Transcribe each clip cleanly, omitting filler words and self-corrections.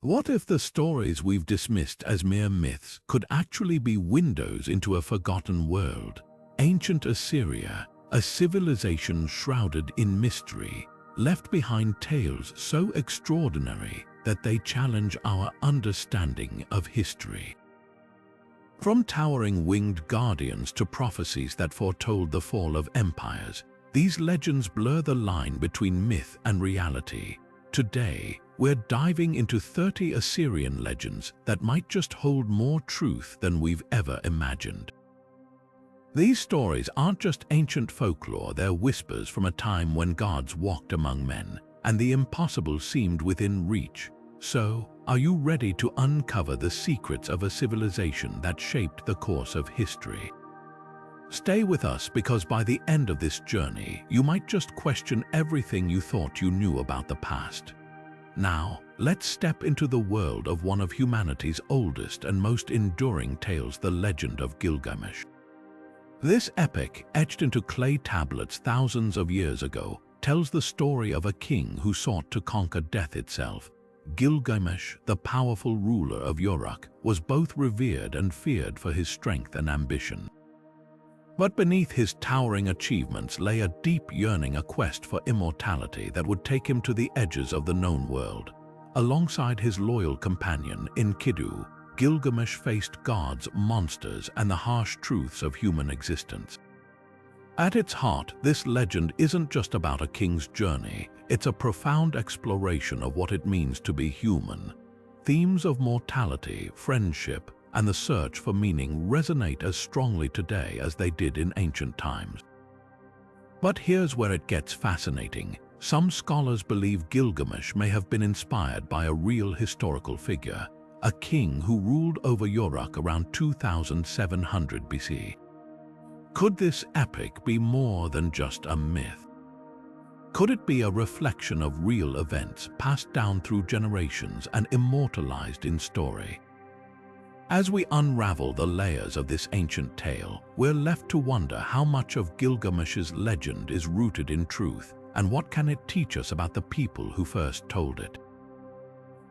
What if the stories we've dismissed as mere myths could actually be windows into a forgotten world? Ancient Assyria, a civilization shrouded in mystery, left behind tales so extraordinary that they challenge our understanding of history. From towering winged guardians to prophecies that foretold the fall of empires, these legends blur the line between myth and reality. Today, we're diving into 30 Assyrian legends that might just hold more truth than we've ever imagined. These stories aren't just ancient folklore, they're whispers from a time when gods walked among men, and the impossible seemed within reach. So, are you ready to uncover the secrets of a civilization that shaped the course of history? Stay with us, because by the end of this journey, you might just question everything you thought you knew about the past. Now, let's step into the world of one of humanity's oldest and most enduring tales, the legend of Gilgamesh. This epic, etched into clay tablets thousands of years ago, tells the story of a king who sought to conquer death itself. Gilgamesh, the powerful ruler of Uruk, was both revered and feared for his strength and ambition. But beneath his towering achievements lay a deep yearning, a quest for immortality that would take him to the edges of the known world. Alongside his loyal companion, Enkidu, Gilgamesh faced gods, monsters, and the harsh truths of human existence. At its heart, this legend isn't just about a king's journey, it's a profound exploration of what it means to be human. Themes of mortality, friendship, and the search for meaning resonate as strongly today as they did in ancient times. But here's where it gets fascinating. Some scholars believe Gilgamesh may have been inspired by a real historical figure, a king who ruled over Uruk around 2700 BC. Could this epic be more than just a myth? Could it be a reflection of real events passed down through generations and immortalized in story? As we unravel the layers of this ancient tale, we're left to wonder how much of Gilgamesh's legend is rooted in truth, and what can it teach us about the people who first told it.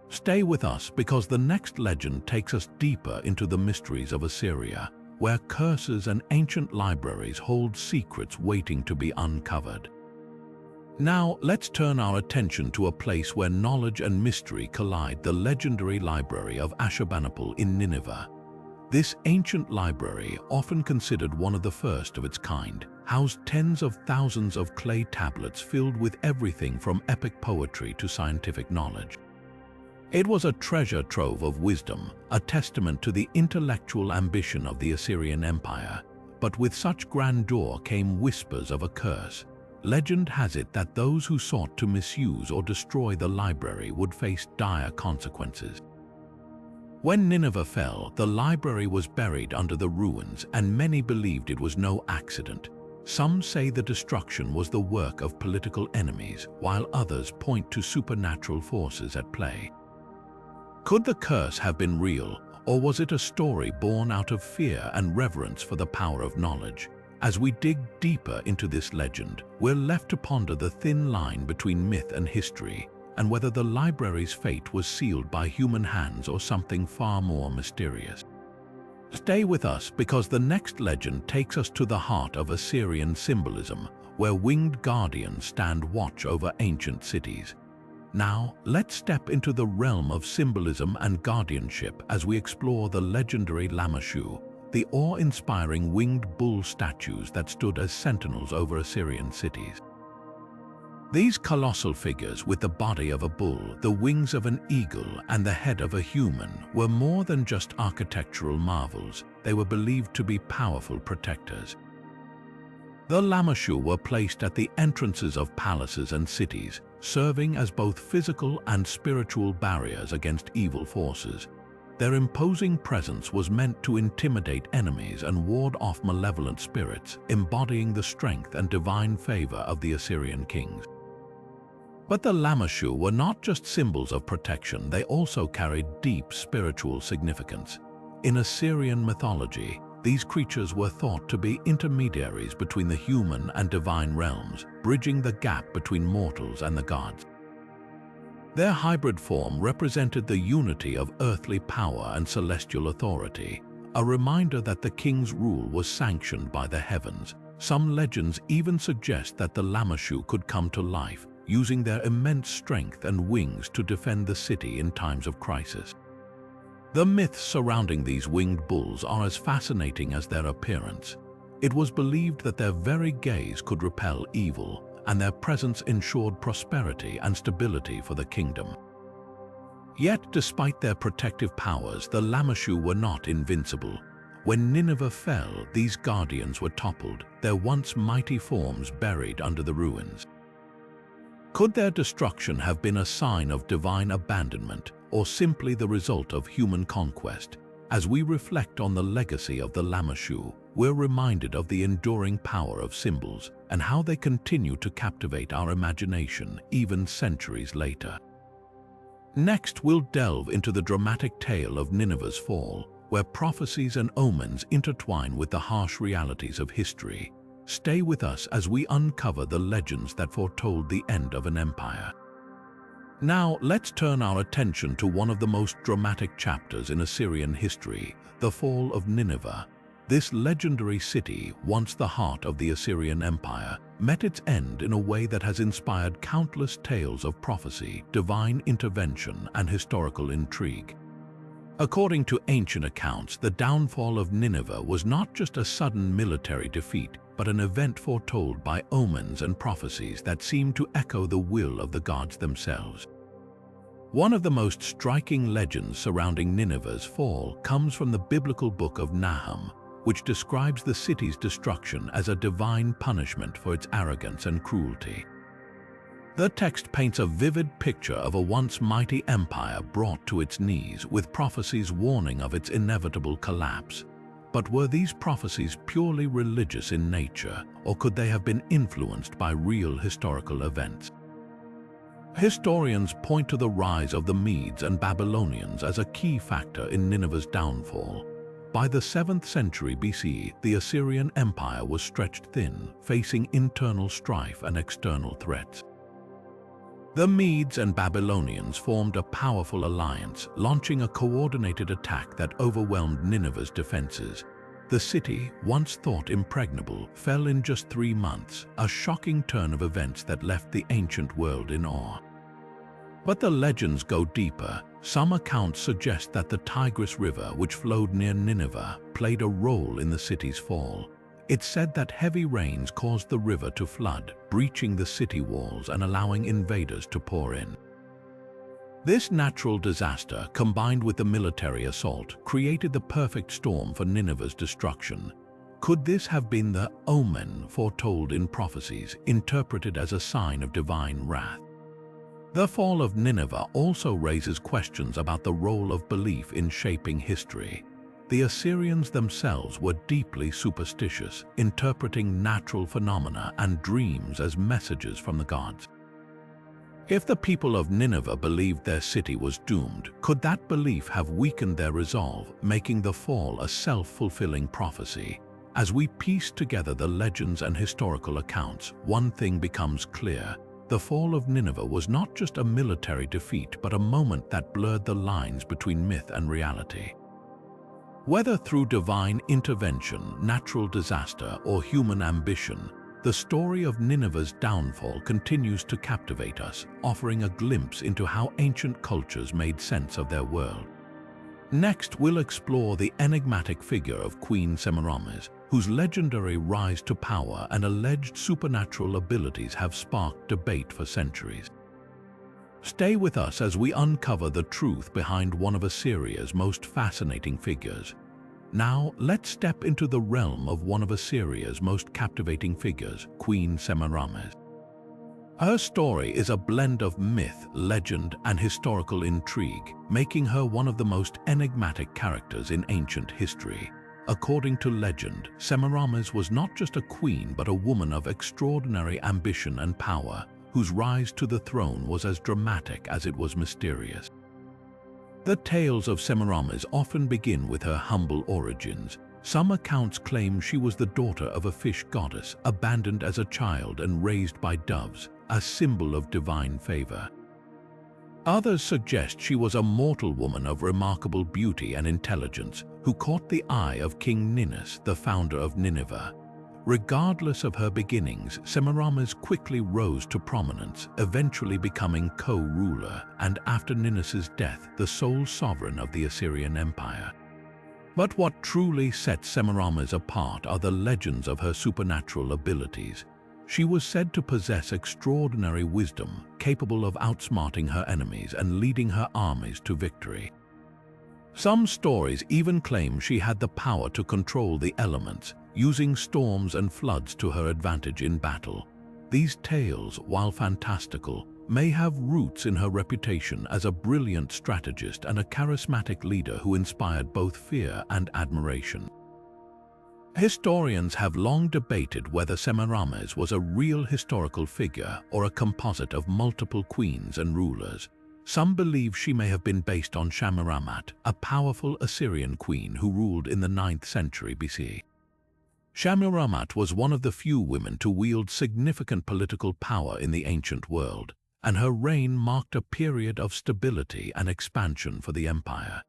Stay with us, because the next legend takes us deeper into the mysteries of Assyria, where curses and ancient libraries hold secrets waiting to be uncovered. Now, let's turn our attention to a place where knowledge and mystery collide, the legendary Library of Ashurbanipal in Nineveh. This ancient library, often considered one of the first of its kind, housed tens of thousands of clay tablets filled with everything from epic poetry to scientific knowledge. It was a treasure trove of wisdom, a testament to the intellectual ambition of the Assyrian Empire. But with such grandeur came whispers of a curse. Legend has it that those who sought to misuse or destroy the library would face dire consequences. When Nineveh fell, the library was buried under the ruins, and many believed it was no accident. Some say the destruction was the work of political enemies, while others point to supernatural forces at play. Could the curse have been real, or was it a story born out of fear and reverence for the power of knowledge? As we dig deeper into this legend, we're left to ponder the thin line between myth and history, and whether the library's fate was sealed by human hands or something far more mysterious. Stay with us, because the next legend takes us to the heart of Assyrian symbolism, where winged guardians stand watch over ancient cities. Now, let's step into the realm of symbolism and guardianship as we explore the legendary Lamassu, the awe-inspiring winged bull statues that stood as sentinels over Assyrian cities. These colossal figures, with the body of a bull, the wings of an eagle, and the head of a human, were more than just architectural marvels. They were believed to be powerful protectors. The Lamassu were placed at the entrances of palaces and cities, serving as both physical and spiritual barriers against evil forces. Their imposing presence was meant to intimidate enemies and ward off malevolent spirits, embodying the strength and divine favor of the Assyrian kings. But the Lamassu were not just symbols of protection, they also carried deep spiritual significance. In Assyrian mythology, these creatures were thought to be intermediaries between the human and divine realms, bridging the gap between mortals and the gods. Their hybrid form represented the unity of earthly power and celestial authority, a reminder that the king's rule was sanctioned by the heavens. Some legends even suggest that the Lamassu could come to life, using their immense strength and wings to defend the city in times of crisis. The myths surrounding these winged bulls are as fascinating as their appearance. It was believed that their very gaze could repel evil, and their presence ensured prosperity and stability for the kingdom. Yet, despite their protective powers, the Lamassu were not invincible. When Nineveh fell, these guardians were toppled, their once mighty forms buried under the ruins. Could their destruction have been a sign of divine abandonment, or simply the result of human conquest? As we reflect on the legacy of the Lamassu, we're reminded of the enduring power of symbols and how they continue to captivate our imagination even centuries later. Next, we'll delve into the dramatic tale of Nineveh's fall, where prophecies and omens intertwine with the harsh realities of history. Stay with us as we uncover the legends that foretold the end of an empire. Now, let's turn our attention to one of the most dramatic chapters in Assyrian history, the Fall of Nineveh. This legendary city, once the heart of the Assyrian Empire, met its end in a way that has inspired countless tales of prophecy, divine intervention, and historical intrigue. According to ancient accounts, the downfall of Nineveh was not just a sudden military defeat, but an event foretold by omens and prophecies that seemed to echo the will of the gods themselves. One of the most striking legends surrounding Nineveh's fall comes from the biblical book of Nahum, which describes the city's destruction as a divine punishment for its arrogance and cruelty. The text paints a vivid picture of a once mighty empire brought to its knees, with prophecies warning of its inevitable collapse. But were these prophecies purely religious in nature, or could they have been influenced by real historical events? Historians point to the rise of the Medes and Babylonians as a key factor in Nineveh's downfall. By the 7th century BC, the Assyrian Empire was stretched thin, facing internal strife and external threats. The Medes and Babylonians formed a powerful alliance, launching a coordinated attack that overwhelmed Nineveh's defenses. The city, once thought impregnable, fell in just 3 months, a shocking turn of events that left the ancient world in awe. But the legends go deeper. Some accounts suggest that the Tigris River, which flowed near Nineveh, played a role in the city's fall. It's said that heavy rains caused the river to flood, breaching the city walls and allowing invaders to pour in. This natural disaster, combined with the military assault, created the perfect storm for Nineveh's destruction. Could this have been the omen foretold in prophecies, interpreted as a sign of divine wrath? The fall of Nineveh also raises questions about the role of belief in shaping history. The Assyrians themselves were deeply superstitious, interpreting natural phenomena and dreams as messages from the gods. If the people of Nineveh believed their city was doomed, could that belief have weakened their resolve, making the fall a self-fulfilling prophecy? As we piece together the legends and historical accounts, one thing becomes clear. The fall of Nineveh was not just a military defeat, but a moment that blurred the lines between myth and reality. Whether through divine intervention, natural disaster, or human ambition, the story of Nineveh's downfall continues to captivate us, offering a glimpse into how ancient cultures made sense of their world. Next, we'll explore the enigmatic figure of Queen Semiramis, whose legendary rise to power and alleged supernatural abilities have sparked debate for centuries. Stay with us as we uncover the truth behind one of Assyria's most fascinating figures. Now, let's step into the realm of one of Assyria's most captivating figures, Queen Semiramis. Her story is a blend of myth, legend, and historical intrigue, making her one of the most enigmatic characters in ancient history. According to legend, Semiramis was not just a queen but a woman of extraordinary ambition and power, whose rise to the throne was as dramatic as it was mysterious. The tales of Semiramis often begin with her humble origins. Some accounts claim she was the daughter of a fish goddess, abandoned as a child and raised by doves, a symbol of divine favor. Others suggest she was a mortal woman of remarkable beauty and intelligence who caught the eye of King Ninus, the founder of Nineveh. Regardless of her beginnings, Semiramis quickly rose to prominence, eventually becoming co-ruler and, after Ninus's death, the sole sovereign of the Assyrian Empire. But what truly sets Semiramis apart are the legends of her supernatural abilities. She was said to possess extraordinary wisdom, capable of outsmarting her enemies and leading her armies to victory. Some stories even claim she had the power to control the elements, using storms and floods to her advantage in battle. These tales, while fantastical, may have roots in her reputation as a brilliant strategist and a charismatic leader who inspired both fear and admiration. Historians have long debated whether Semiramis was a real historical figure or a composite of multiple queens and rulers. Some believe she may have been based on Shamiramat, a powerful Assyrian queen who ruled in the 9th century BC. Shamiramat was one of the few women to wield significant political power in the ancient world, and her reign marked a period of stability and expansion for the empire.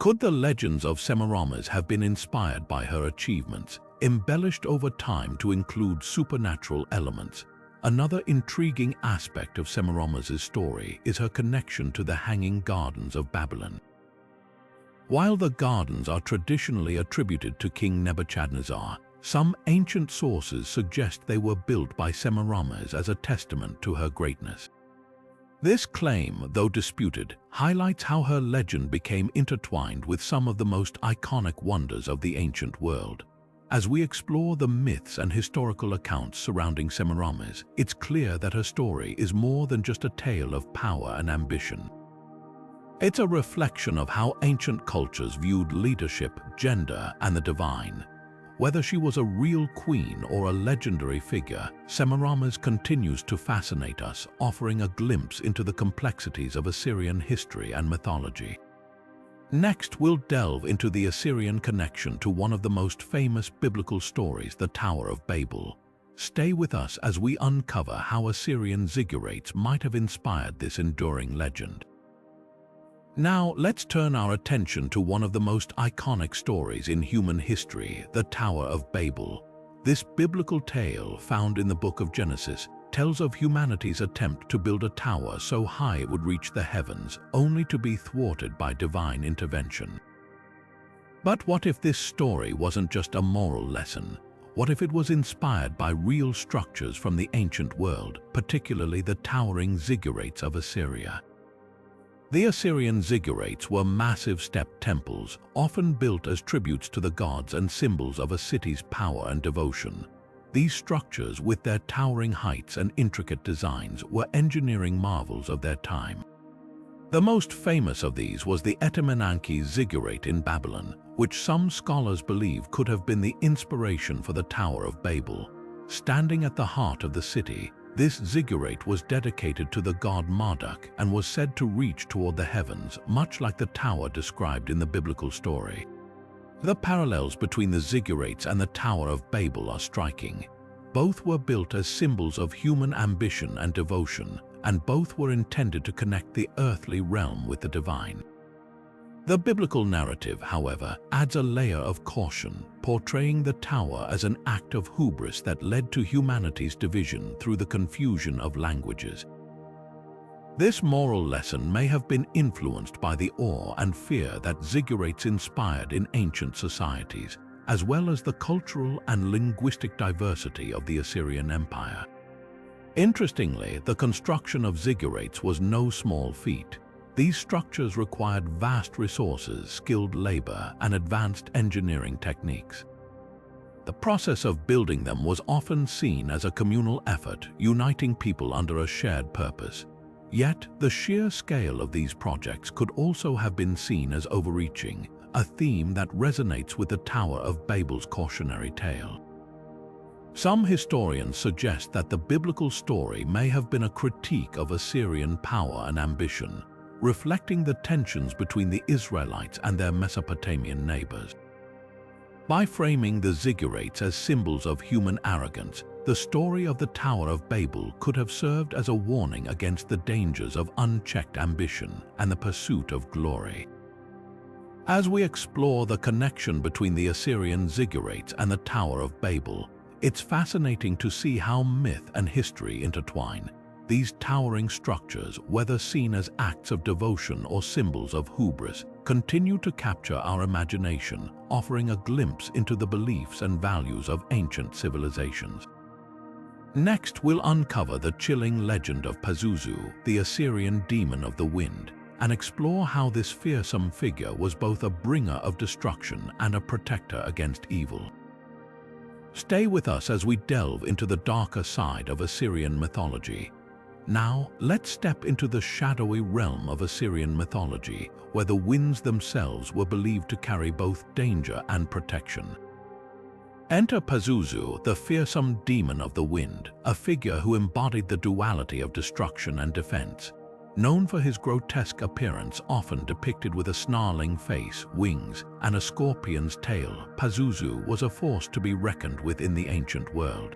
Could the legends of Semiramis have been inspired by her achievements, embellished over time to include supernatural elements? Another intriguing aspect of Semiramis's story is her connection to the Hanging Gardens of Babylon. While the gardens are traditionally attributed to King Nebuchadnezzar, some ancient sources suggest they were built by Semiramis as a testament to her greatness. This claim, though disputed, highlights how her legend became intertwined with some of the most iconic wonders of the ancient world. As we explore the myths and historical accounts surrounding Semiramis, it's clear that her story is more than just a tale of power and ambition. It's a reflection of how ancient cultures viewed leadership, gender, and the divine. Whether she was a real queen or a legendary figure, Semiramis continues to fascinate us, offering a glimpse into the complexities of Assyrian history and mythology. Next, we'll delve into the Assyrian connection to one of the most famous biblical stories, the Tower of Babel. Stay with us as we uncover how Assyrian ziggurats might have inspired this enduring legend. Now, let's turn our attention to one of the most iconic stories in human history, the Tower of Babel. This biblical tale, found in the book of Genesis, tells of humanity's attempt to build a tower so high it would reach the heavens, only to be thwarted by divine intervention. But what if this story wasn't just a moral lesson? What if it was inspired by real structures from the ancient world, particularly the towering ziggurats of Assyria? The Assyrian ziggurats were massive step temples, often built as tributes to the gods and symbols of a city's power and devotion. These structures, with their towering heights and intricate designs, were engineering marvels of their time. The most famous of these was the Etemenanke ziggurat in Babylon, which some scholars believe could have been the inspiration for the Tower of Babel. Standing at the heart of the city, this ziggurat was dedicated to the god Marduk and was said to reach toward the heavens, much like the tower described in the biblical story. The parallels between the ziggurats and the Tower of Babel are striking. Both were built as symbols of human ambition and devotion, and both were intended to connect the earthly realm with the divine. The biblical narrative, however, adds a layer of caution, portraying the tower as an act of hubris that led to humanity's division through the confusion of languages. This moral lesson may have been influenced by the awe and fear that ziggurats inspired in ancient societies, as well as the cultural and linguistic diversity of the Assyrian Empire. Interestingly, the construction of ziggurats was no small feat. These structures required vast resources, skilled labor, and advanced engineering techniques. The process of building them was often seen as a communal effort, uniting people under a shared purpose. Yet, the sheer scale of these projects could also have been seen as overreaching, a theme that resonates with the Tower of Babel's cautionary tale. Some historians suggest that the biblical story may have been a critique of Assyrian power and ambition, reflecting the tensions between the Israelites and their Mesopotamian neighbors. By framing the ziggurats as symbols of human arrogance, the story of the Tower of Babel could have served as a warning against the dangers of unchecked ambition and the pursuit of glory. As we explore the connection between the Assyrian ziggurats and the Tower of Babel, it's fascinating to see how myth and history intertwine. These towering structures, whether seen as acts of devotion or symbols of hubris, continue to capture our imagination, offering a glimpse into the beliefs and values of ancient civilizations. Next, we'll uncover the chilling legend of Pazuzu, the Assyrian demon of the wind, and explore how this fearsome figure was both a bringer of destruction and a protector against evil. Stay with us as we delve into the darker side of Assyrian mythology. Now, let's step into the shadowy realm of Assyrian mythology, where the winds themselves were believed to carry both danger and protection. Enter Pazuzu, the fearsome demon of the wind, a figure who embodied the duality of destruction and defense. Known for his grotesque appearance, often depicted with a snarling face, wings, and a scorpion's tail, Pazuzu was a force to be reckoned with in the ancient world.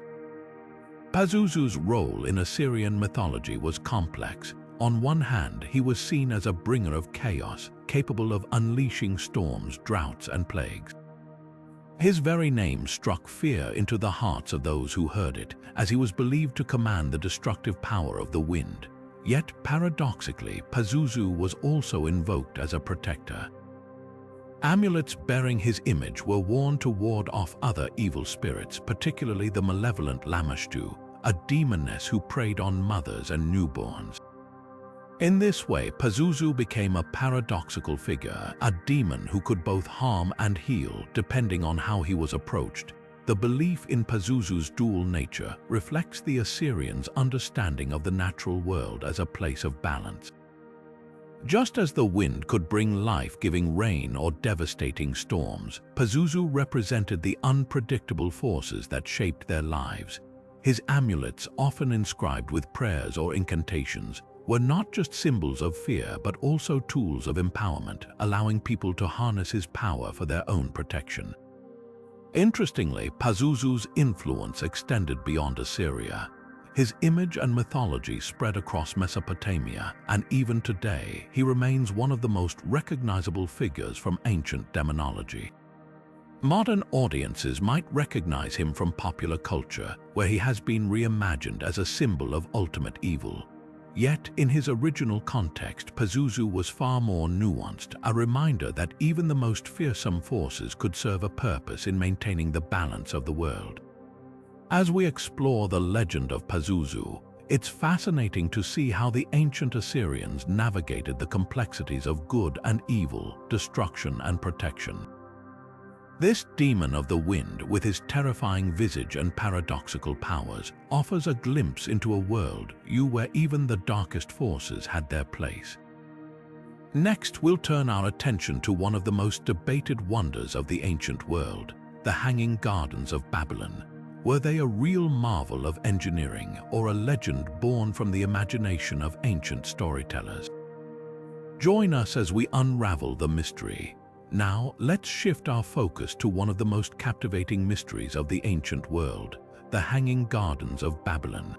Pazuzu's role in Assyrian mythology was complex. On one hand, he was seen as a bringer of chaos, capable of unleashing storms, droughts, and plagues. His very name struck fear into the hearts of those who heard it, as he was believed to command the destructive power of the wind. Yet, paradoxically, Pazuzu was also invoked as a protector. Amulets bearing his image were worn to ward off other evil spirits, particularly the malevolent Lamassu, a demoness who preyed on mothers and newborns. In this way, Pazuzu became a paradoxical figure, a demon who could both harm and heal depending on how he was approached. The belief in Pazuzu's dual nature reflects the Assyrians' understanding of the natural world as a place of balance. Just as the wind could bring life-giving rain or devastating storms, Pazuzu represented the unpredictable forces that shaped their lives. His amulets, often inscribed with prayers or incantations, were not just symbols of fear but also tools of empowerment, allowing people to harness his power for their own protection. Interestingly, Pazuzu's influence extended beyond Assyria. His image and mythology spread across Mesopotamia, and even today, he remains one of the most recognizable figures from ancient demonology. Modern audiences might recognize him from popular culture, where he has been reimagined as a symbol of ultimate evil. Yet, in his original context, Pazuzu was far more nuanced, a reminder that even the most fearsome forces could serve a purpose in maintaining the balance of the world. As we explore the legend of Pazuzu, it's fascinating to see how the ancient Assyrians navigated the complexities of good and evil, destruction and protection. This demon of the wind, with his terrifying visage and paradoxical powers, offers a glimpse into a world where even the darkest forces had their place. Next, we'll turn our attention to one of the most debated wonders of the ancient world, the Hanging Gardens of Babylon. Were they a real marvel of engineering or a legend born from the imagination of ancient storytellers? Join us as we unravel the mystery. Now, let's shift our focus to one of the most captivating mysteries of the ancient world, the Hanging Gardens of Babylon.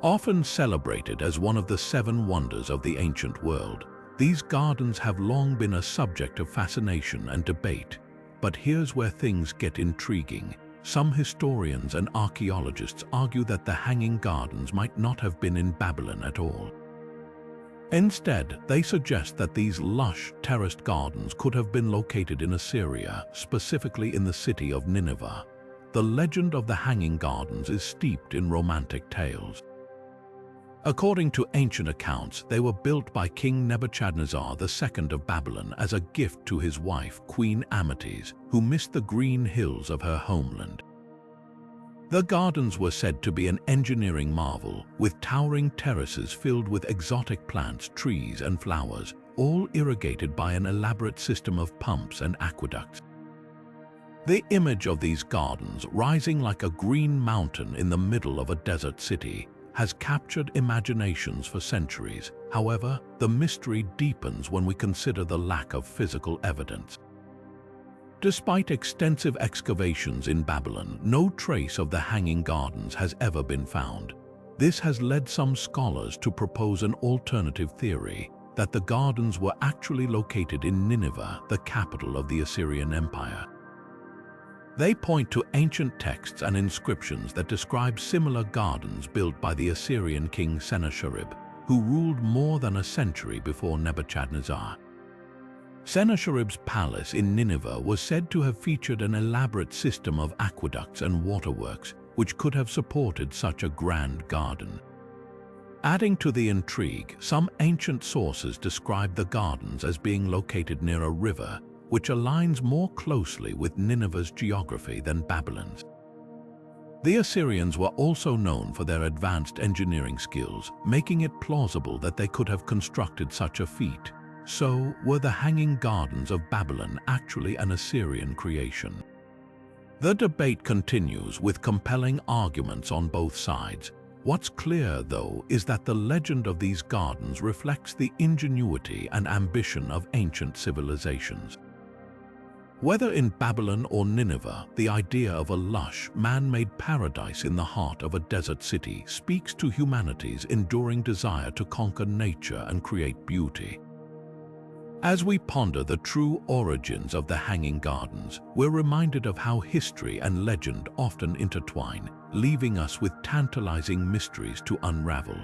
Often celebrated as one of the 7 wonders of the ancient world, these gardens have long been a subject of fascination and debate. But here's where things get intriguing. Some historians and archaeologists argue that the Hanging Gardens might not have been in Babylon at all. Instead, they suggest that these lush, terraced gardens could have been located in Assyria, specifically in the city of Nineveh. The legend of the Hanging Gardens is steeped in romantic tales. According to ancient accounts, they were built by King Nebuchadnezzar II of Babylon as a gift to his wife, Queen Semiramis, who missed the green hills of her homeland. The gardens were said to be an engineering marvel, with towering terraces filled with exotic plants, trees, and flowers, all irrigated by an elaborate system of pumps and aqueducts. The image of these gardens, rising like a green mountain in the middle of a desert city, has captured imaginations for centuries. However, the mystery deepens when we consider the lack of physical evidence. Despite extensive excavations in Babylon, no trace of the Hanging Gardens has ever been found. This has led some scholars to propose an alternative theory that the gardens were actually located in Nineveh, the capital of the Assyrian Empire. They point to ancient texts and inscriptions that describe similar gardens built by the Assyrian king Sennacherib, who ruled more than a century before Nebuchadnezzar. Sennacherib's palace in Nineveh was said to have featured an elaborate system of aqueducts and waterworks, which could have supported such a grand garden. Adding to the intrigue, some ancient sources describe the gardens as being located near a river, which aligns more closely with Nineveh's geography than Babylon's. The Assyrians were also known for their advanced engineering skills, making it plausible that they could have constructed such a feat. So, were the Hanging Gardens of Babylon actually an Assyrian creation? The debate continues with compelling arguments on both sides. What's clear, though, is that the legend of these gardens reflects the ingenuity and ambition of ancient civilizations. Whether in Babylon or Nineveh, the idea of a lush, man-made paradise in the heart of a desert city speaks to humanity's enduring desire to conquer nature and create beauty. As we ponder the true origins of the Hanging Gardens, we're reminded of how history and legend often intertwine, leaving us with tantalizing mysteries to unravel.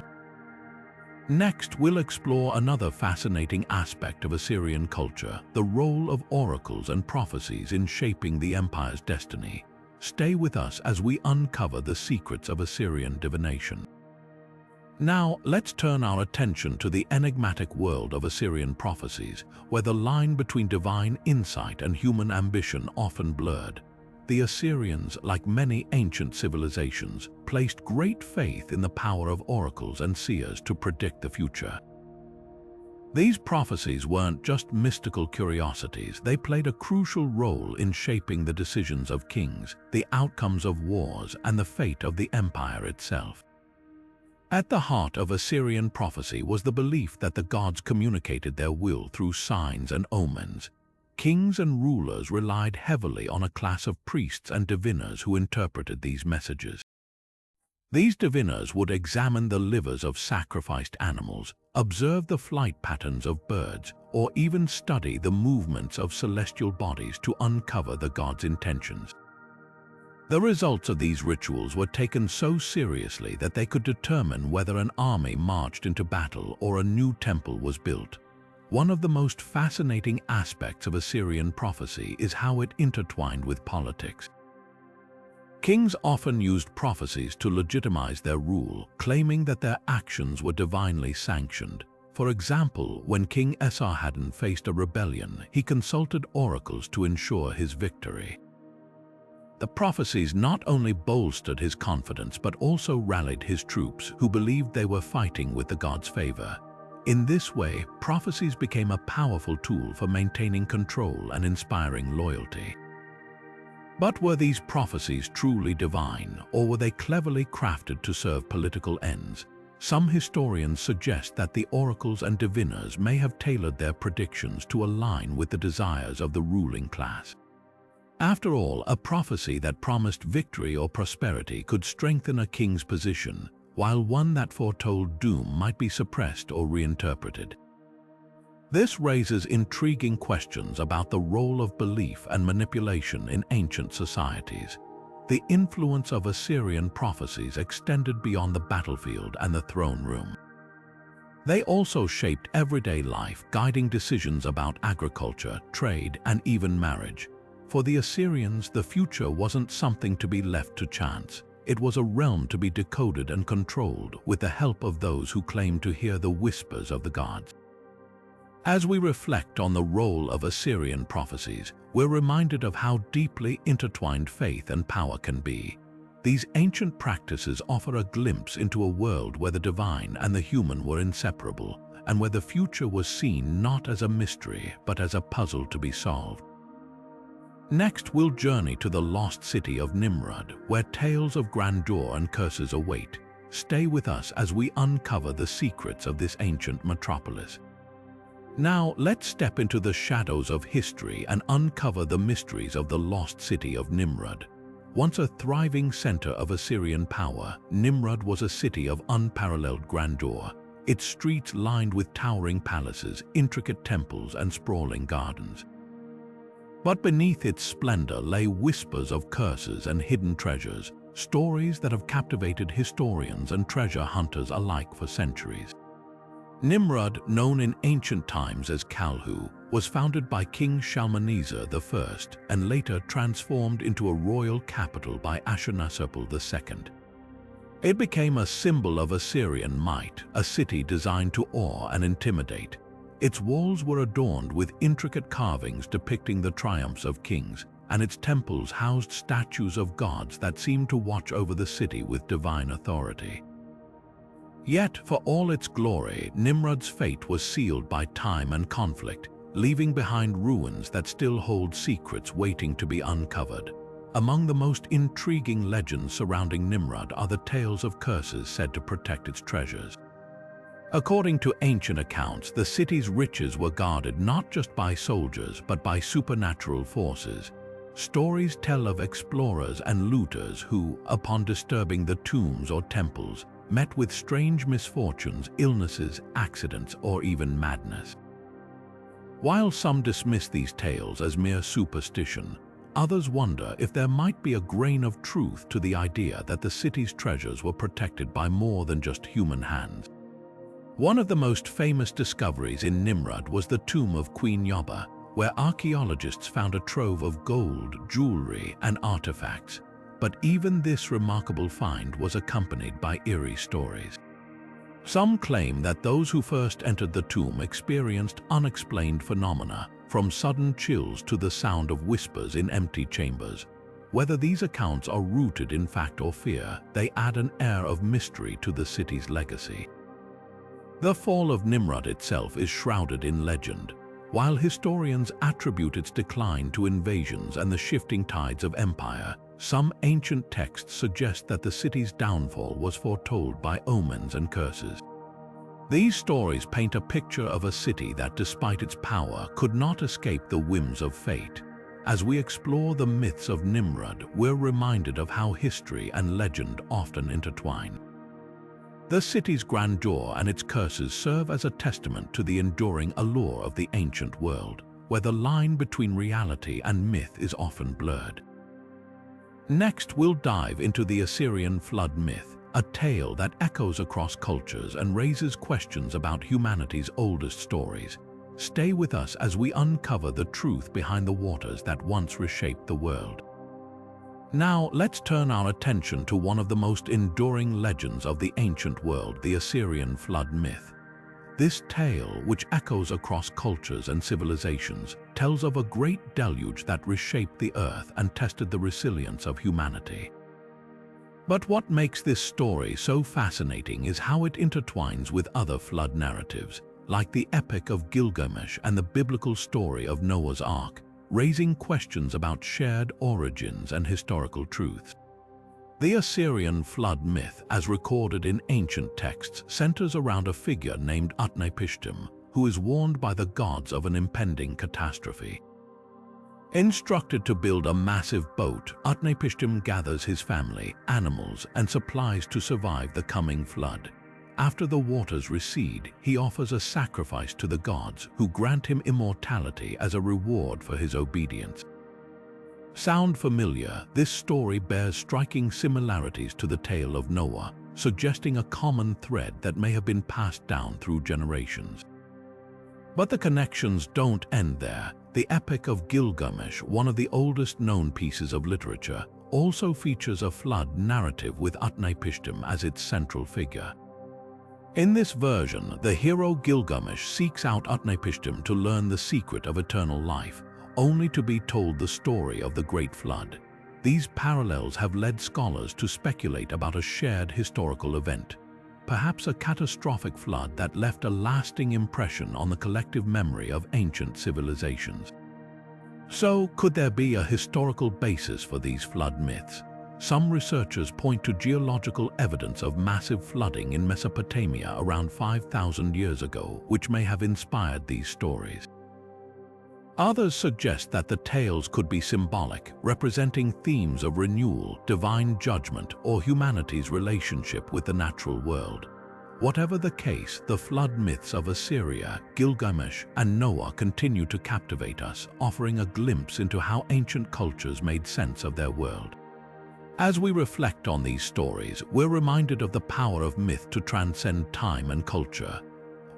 Next, we'll explore another fascinating aspect of Assyrian culture, the role of oracles and prophecies in shaping the empire's destiny. Stay with us as we uncover the secrets of Assyrian divination. Now, let's turn our attention to the enigmatic world of Assyrian prophecies, where the line between divine insight and human ambition often blurred. The Assyrians, like many ancient civilizations, placed great faith in the power of oracles and seers to predict the future. These prophecies weren't just mystical curiosities, they played a crucial role in shaping the decisions of kings, the outcomes of wars, and the fate of the empire itself. At the heart of Assyrian prophecy was the belief that the gods communicated their will through signs and omens. Kings and rulers relied heavily on a class of priests and diviners who interpreted these messages. These diviners would examine the livers of sacrificed animals, observe the flight patterns of birds, or even study the movements of celestial bodies to uncover the gods' intentions. The results of these rituals were taken so seriously that they could determine whether an army marched into battle or a new temple was built. One of the most fascinating aspects of Assyrian prophecy is how it intertwined with politics. Kings often used prophecies to legitimize their rule, claiming that their actions were divinely sanctioned. For example, when King Esarhaddon faced a rebellion, he consulted oracles to ensure his victory. The prophecies not only bolstered his confidence but also rallied his troops, who believed they were fighting with the gods' favor. In this way, prophecies became a powerful tool for maintaining control and inspiring loyalty. But were these prophecies truly divine, or were they cleverly crafted to serve political ends? Some historians suggest that the oracles and diviners may have tailored their predictions to align with the desires of the ruling class. After all, a prophecy that promised victory or prosperity could strengthen a king's position, while one that foretold doom might be suppressed or reinterpreted. This raises intriguing questions about the role of belief and manipulation in ancient societies. The influence of Assyrian prophecies extended beyond the battlefield and the throne room. They also shaped everyday life, guiding decisions about agriculture, trade, and even marriage. For the Assyrians, the future wasn't something to be left to chance. It was a realm to be decoded and controlled with the help of those who claimed to hear the whispers of the gods. As we reflect on the role of Assyrian prophecies, we're reminded of how deeply intertwined faith and power can be. These ancient practices offer a glimpse into a world where the divine and the human were inseparable, and where the future was seen not as a mystery but as a puzzle to be solved. Next, we'll journey to the lost city of Nimrud, where tales of grandeur and curses await. Stay with us as we uncover the secrets of this ancient metropolis. Now let's step into the shadows of history and uncover the mysteries of the lost city of Nimrud. Once a thriving center of Assyrian power, Nimrud was a city of unparalleled grandeur, its streets lined with towering palaces, intricate temples, and sprawling gardens. But beneath its splendor lay whispers of curses and hidden treasures, stories that have captivated historians and treasure hunters alike for centuries. Nimrud, known in ancient times as Kalhu, was founded by King Shalmaneser I and later transformed into a royal capital by Ashurbanipal II. It became a symbol of Assyrian might, a city designed to awe and intimidate. Its walls were adorned with intricate carvings depicting the triumphs of kings, and its temples housed statues of gods that seemed to watch over the city with divine authority. Yet, for all its glory, Nimrud's fate was sealed by time and conflict, leaving behind ruins that still hold secrets waiting to be uncovered. Among the most intriguing legends surrounding Nimrud are the tales of curses said to protect its treasures. According to ancient accounts, the city's riches were guarded not just by soldiers but by supernatural forces. Stories tell of explorers and looters who, upon disturbing the tombs or temples, met with strange misfortunes, illnesses, accidents, or even madness. While some dismiss these tales as mere superstition, others wonder if there might be a grain of truth to the idea that the city's treasures were protected by more than just human hands. One of the most famous discoveries in Nimrud was the tomb of Queen Yoba, where archaeologists found a trove of gold, jewelry, and artifacts. But even this remarkable find was accompanied by eerie stories. Some claim that those who first entered the tomb experienced unexplained phenomena, from sudden chills to the sound of whispers in empty chambers. Whether these accounts are rooted in fact or fear, they add an air of mystery to the city's legacy. The fall of Nimrud itself is shrouded in legend. While historians attribute its decline to invasions and the shifting tides of empire, some ancient texts suggest that the city's downfall was foretold by omens and curses. These stories paint a picture of a city that, despite its power, could not escape the whims of fate. As we explore the myths of Nimrud, we're reminded of how history and legend often intertwine. The city's grandeur and its curses serve as a testament to the enduring allure of the ancient world, where the line between reality and myth is often blurred. Next, we'll dive into the Assyrian flood myth, a tale that echoes across cultures and raises questions about humanity's oldest stories. Stay with us as we uncover the truth behind the waters that once reshaped the world. Now, let's turn our attention to one of the most enduring legends of the ancient world, the Assyrian flood myth. This tale, which echoes across cultures and civilizations, tells of a great deluge that reshaped the earth and tested the resilience of humanity. But what makes this story so fascinating is how it intertwines with other flood narratives, like the Epic of Gilgamesh and the biblical story of Noah's Ark, raising questions about shared origins and historical truths. The Assyrian flood myth, as recorded in ancient texts, centers around a figure named Utnapishtim, who is warned by the gods of an impending catastrophe. Instructed to build a massive boat, Utnapishtim gathers his family, animals, and supplies to survive the coming flood. After the waters recede, he offers a sacrifice to the gods, who grant him immortality as a reward for his obedience. Sound familiar? This story bears striking similarities to the tale of Noah, suggesting a common thread that may have been passed down through generations. But the connections don't end there. The Epic of Gilgamesh, one of the oldest known pieces of literature, also features a flood narrative with Utnapishtim as its central figure. In this version, the hero Gilgamesh seeks out Utnapishtim to learn the secret of eternal life, only to be told the story of the Great Flood. These parallels have led scholars to speculate about a shared historical event, perhaps a catastrophic flood that left a lasting impression on the collective memory of ancient civilizations. So, could there be a historical basis for these flood myths? Some researchers point to geological evidence of massive flooding in Mesopotamia around 5,000 years ago, which may have inspired these stories. Others suggest that the tales could be symbolic, representing themes of renewal, divine judgment, or humanity's relationship with the natural world. Whatever the case, the flood myths of Assyria, Gilgamesh, and Noah continue to captivate us, offering a glimpse into how ancient cultures made sense of their world. As we reflect on these stories, we're reminded of the power of myth to transcend time and culture.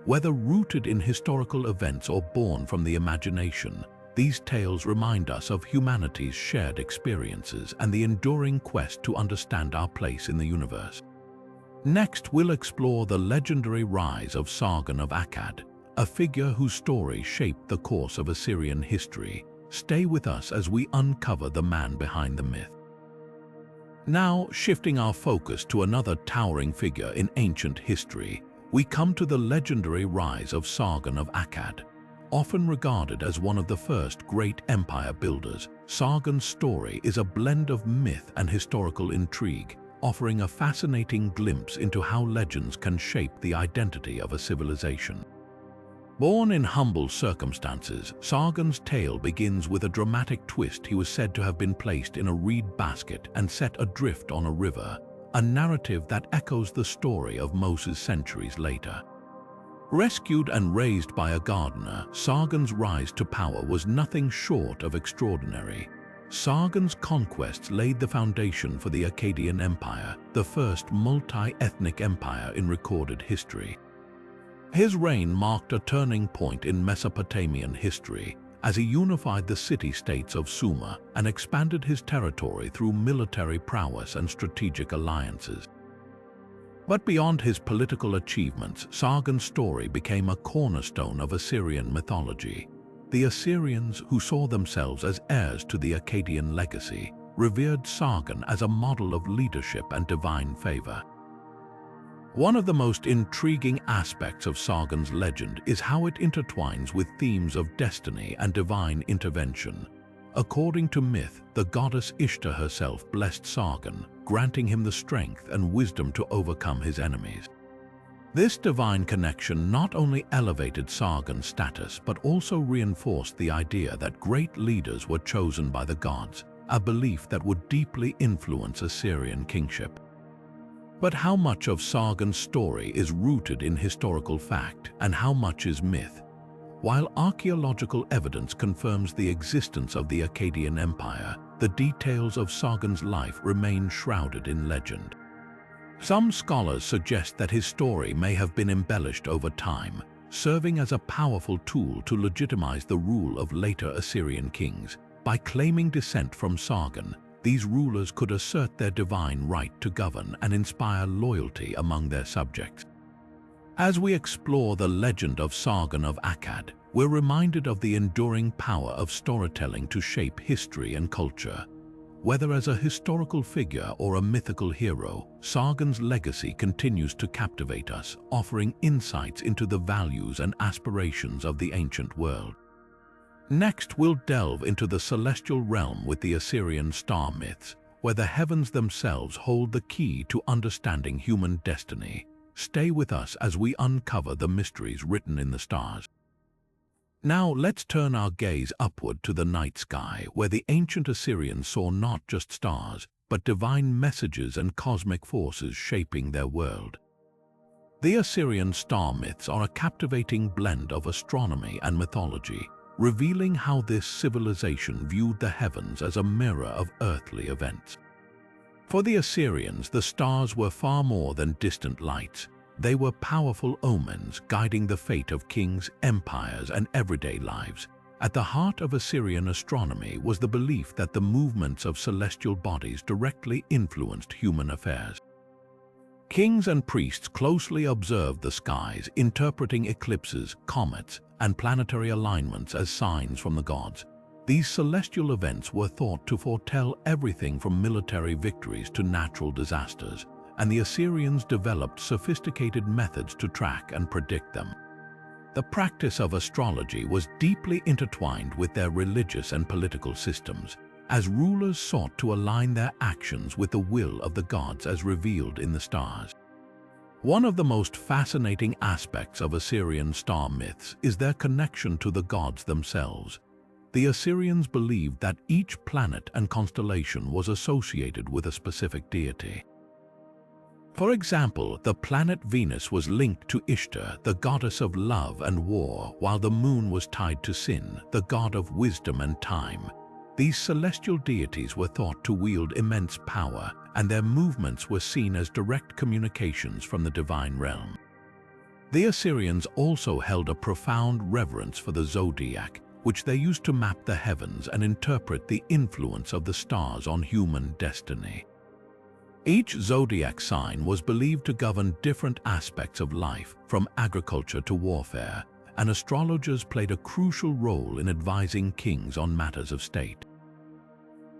Whether rooted in historical events or born from the imagination, these tales remind us of humanity's shared experiences and the enduring quest to understand our place in the universe. Next, we'll explore the legendary rise of Sargon of Akkad, a figure whose story shaped the course of Assyrian history. Stay with us as we uncover the man behind the myth. Now, shifting our focus to another towering figure in ancient history, we come to the legendary rise of Sargon of Akkad. Often regarded as one of the first great empire builders, Sargon's story is a blend of myth and historical intrigue, offering a fascinating glimpse into how legends can shape the identity of a civilization. Born in humble circumstances, Sargon's tale begins with a dramatic twist. He was said to have been placed in a reed basket and set adrift on a river, a narrative that echoes the story of Moses centuries later. Rescued and raised by a gardener, Sargon's rise to power was nothing short of extraordinary. Sargon's conquests laid the foundation for the Akkadian Empire, the first multi-ethnic empire in recorded history. His reign marked a turning point in Mesopotamian history, as he unified the city-states of Sumer and expanded his territory through military prowess and strategic alliances. But beyond his political achievements, Sargon's story became a cornerstone of Assyrian mythology. The Assyrians, who saw themselves as heirs to the Akkadian legacy, revered Sargon as a model of leadership and divine favor. One of the most intriguing aspects of Sargon's legend is how it intertwines with themes of destiny and divine intervention. According to myth, the goddess Ishtar herself blessed Sargon, granting him the strength and wisdom to overcome his enemies. This divine connection not only elevated Sargon's status but also reinforced the idea that great leaders were chosen by the gods, a belief that would deeply influence Assyrian kingship. But how much of Sargon's story is rooted in historical fact and how much is myth? While archaeological evidence confirms the existence of the Akkadian Empire, the details of Sargon's life remain shrouded in legend. Some scholars suggest that his story may have been embellished over time, serving as a powerful tool to legitimize the rule of later Assyrian kings. By claiming descent from Sargon, these rulers could assert their divine right to govern and inspire loyalty among their subjects. As we explore the legend of Sargon of Akkad, we're reminded of the enduring power of storytelling to shape history and culture. Whether as a historical figure or a mythical hero, Sargon's legacy continues to captivate us, offering insights into the values and aspirations of the ancient world. Next, we'll delve into the celestial realm with the Assyrian star myths, where the heavens themselves hold the key to understanding human destiny. Stay with us as we uncover the mysteries written in the stars. Now let's turn our gaze upward to the night sky, where the ancient Assyrians saw not just stars, but divine messages and cosmic forces shaping their world. The Assyrian star myths are a captivating blend of astronomy and mythology, revealing how this civilization viewed the heavens as a mirror of earthly events. For the Assyrians, the stars were far more than distant lights. They were powerful omens guiding the fate of kings, empires, and everyday lives. At the heart of Assyrian astronomy was the belief that the movements of celestial bodies directly influenced human affairs. Kings and priests closely observed the skies, interpreting eclipses, comets, and planetary alignments as signs from the gods. These celestial events were thought to foretell everything from military victories to natural disasters, and the Assyrians developed sophisticated methods to track and predict them. The practice of astrology was deeply intertwined with their religious and political systems, as rulers sought to align their actions with the will of the gods as revealed in the stars. One of the most fascinating aspects of Assyrian star myths is their connection to the gods themselves. The Assyrians believed that each planet and constellation was associated with a specific deity. For example, the planet Venus was linked to Ishtar, the goddess of love and war, while the moon was tied to Sin, the god of wisdom and time. These celestial deities were thought to wield immense power, and their movements were seen as direct communications from the divine realm. The Assyrians also held a profound reverence for the zodiac, which they used to map the heavens and interpret the influence of the stars on human destiny. Each zodiac sign was believed to govern different aspects of life, from agriculture to warfare, and astrologers played a crucial role in advising kings on matters of state.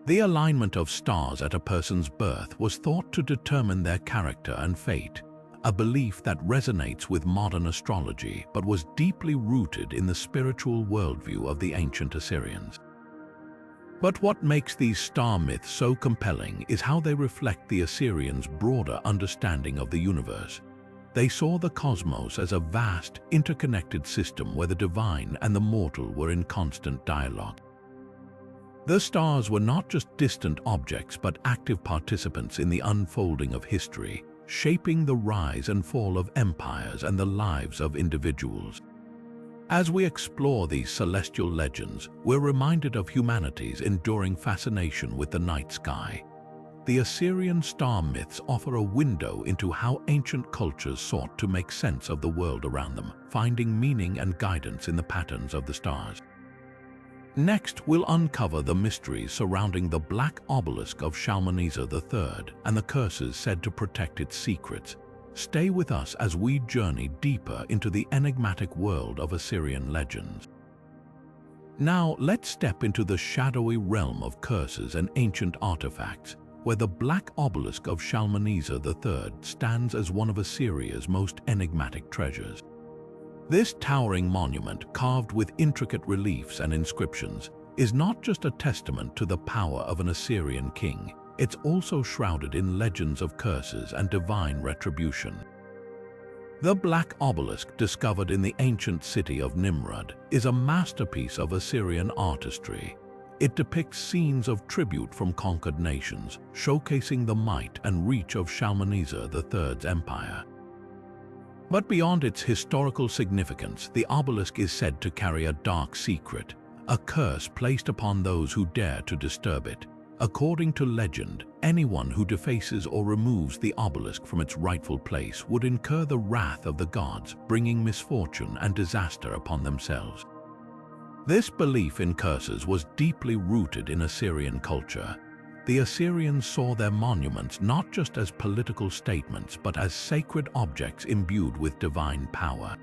The alignment of stars at a person's birth was thought to determine their character and fate, a belief that resonates with modern astrology but was deeply rooted in the spiritual worldview of the ancient Assyrians. But what makes these star myths so compelling is how they reflect the Assyrians' broader understanding of the universe. They saw the cosmos as a vast, interconnected system where the divine and the mortal were in constant dialogue. The stars were not just distant objects but active participants in the unfolding of history, shaping the rise and fall of empires and the lives of individuals. As we explore these celestial legends, we're reminded of humanity's enduring fascination with the night sky. The Assyrian star myths offer a window into how ancient cultures sought to make sense of the world around them, finding meaning and guidance in the patterns of the stars. Next, we'll uncover the mysteries surrounding the black obelisk of Shalmaneser III and the curses said to protect its secrets. Stay with us as we journey deeper into the enigmatic world of Assyrian legends. Now, let's step into the shadowy realm of curses and ancient artifacts, where the black obelisk of Shalmaneser III stands as one of Assyria's most enigmatic treasures. This towering monument, carved with intricate reliefs and inscriptions, is not just a testament to the power of an Assyrian king. It's also shrouded in legends of curses and divine retribution. The black obelisk, discovered in the ancient city of Nimrud, is a masterpiece of Assyrian artistry. It depicts scenes of tribute from conquered nations, showcasing the might and reach of Shalmaneser III's empire. But beyond its historical significance, the obelisk is said to carry a dark secret, a curse placed upon those who dare to disturb it. According to legend, anyone who defaces or removes the obelisk from its rightful place would incur the wrath of the gods, bringing misfortune and disaster upon themselves. This belief in curses was deeply rooted in Assyrian culture. The Assyrians saw their monuments not just as political statements but as sacred objects imbued with divine power.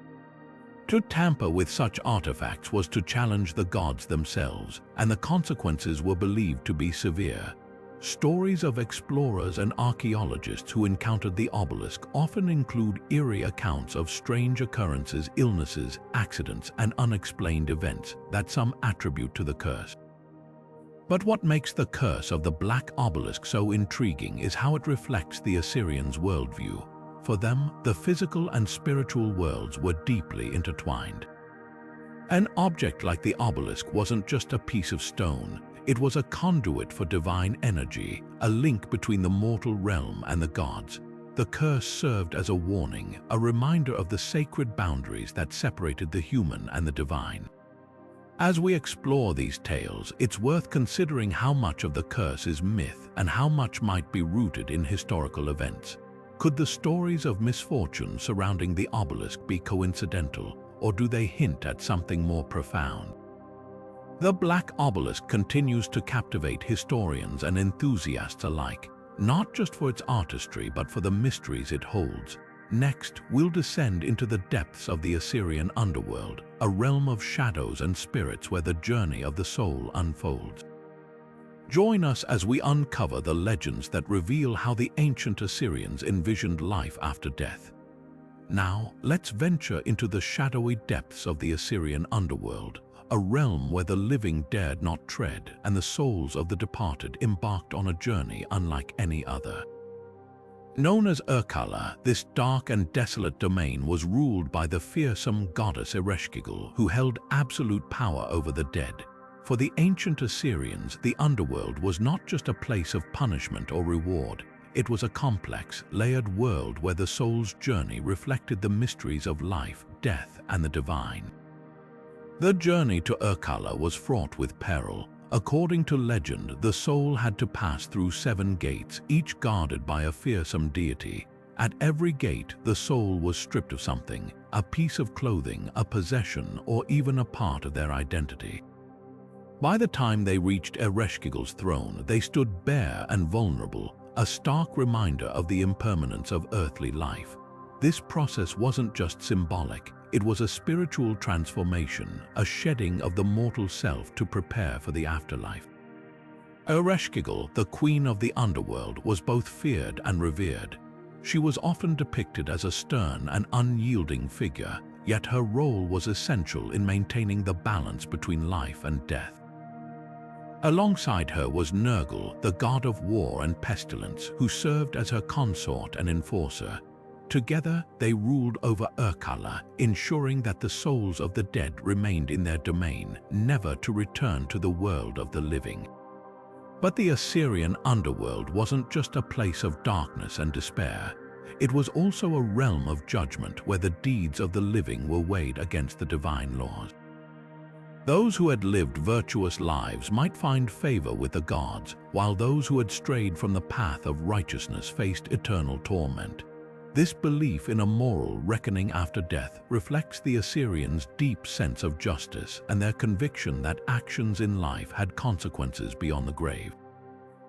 To tamper with such artifacts was to challenge the gods themselves, and the consequences were believed to be severe. Stories of explorers and archaeologists who encountered the obelisk often include eerie accounts of strange occurrences, illnesses, accidents, and unexplained events that some attribute to the curse. But what makes the curse of the black obelisk so intriguing is how it reflects the Assyrians' worldview. For them, the physical and spiritual worlds were deeply intertwined. An object like the obelisk wasn't just a piece of stone, it was a conduit for divine energy, a link between the mortal realm and the gods. The curse served as a warning, a reminder of the sacred boundaries that separated the human and the divine. As we explore these tales, it's worth considering how much of the curse is myth and how much might be rooted in historical events. Could the stories of misfortune surrounding the obelisk be coincidental, or do they hint at something more profound? The black obelisk continues to captivate historians and enthusiasts alike, not just for its artistry but for the mysteries it holds. Next, we'll descend into the depths of the Assyrian underworld, a realm of shadows and spirits where the journey of the soul unfolds. Join us as we uncover the legends that reveal how the ancient Assyrians envisioned life after death. Now, let's venture into the shadowy depths of the Assyrian underworld, a realm where the living dared not tread and the souls of the departed embarked on a journey unlike any other. Known as Urkala, this dark and desolate domain was ruled by the fearsome goddess Ereshkigal, who held absolute power over the dead. For the ancient Assyrians, the underworld was not just a place of punishment or reward. It was a complex, layered world where the soul's journey reflected the mysteries of life, death, and the divine. The journey to Urkala was fraught with peril. According to legend, the soul had to pass through 7 gates, each guarded by a fearsome deity. At every gate, the soul was stripped of something, a piece of clothing, a possession, or even a part of their identity. By the time they reached Ereshkigal's throne, they stood bare and vulnerable, a stark reminder of the impermanence of earthly life. This process wasn't just symbolic, it was a spiritual transformation, a shedding of the mortal self to prepare for the afterlife. Ereshkigal, the queen of the underworld, was both feared and revered. She was often depicted as a stern and unyielding figure, yet her role was essential in maintaining the balance between life and death. Alongside her was Nergal, the god of war and pestilence, who served as her consort and enforcer. Together, they ruled over Urkala, ensuring that the souls of the dead remained in their domain, never to return to the world of the living. But the Assyrian underworld wasn't just a place of darkness and despair. It was also a realm of judgment where the deeds of the living were weighed against the divine laws. Those who had lived virtuous lives might find favor with the gods, while those who had strayed from the path of righteousness faced eternal torment. This belief in a moral reckoning after death reflects the Assyrians' deep sense of justice and their conviction that actions in life had consequences beyond the grave.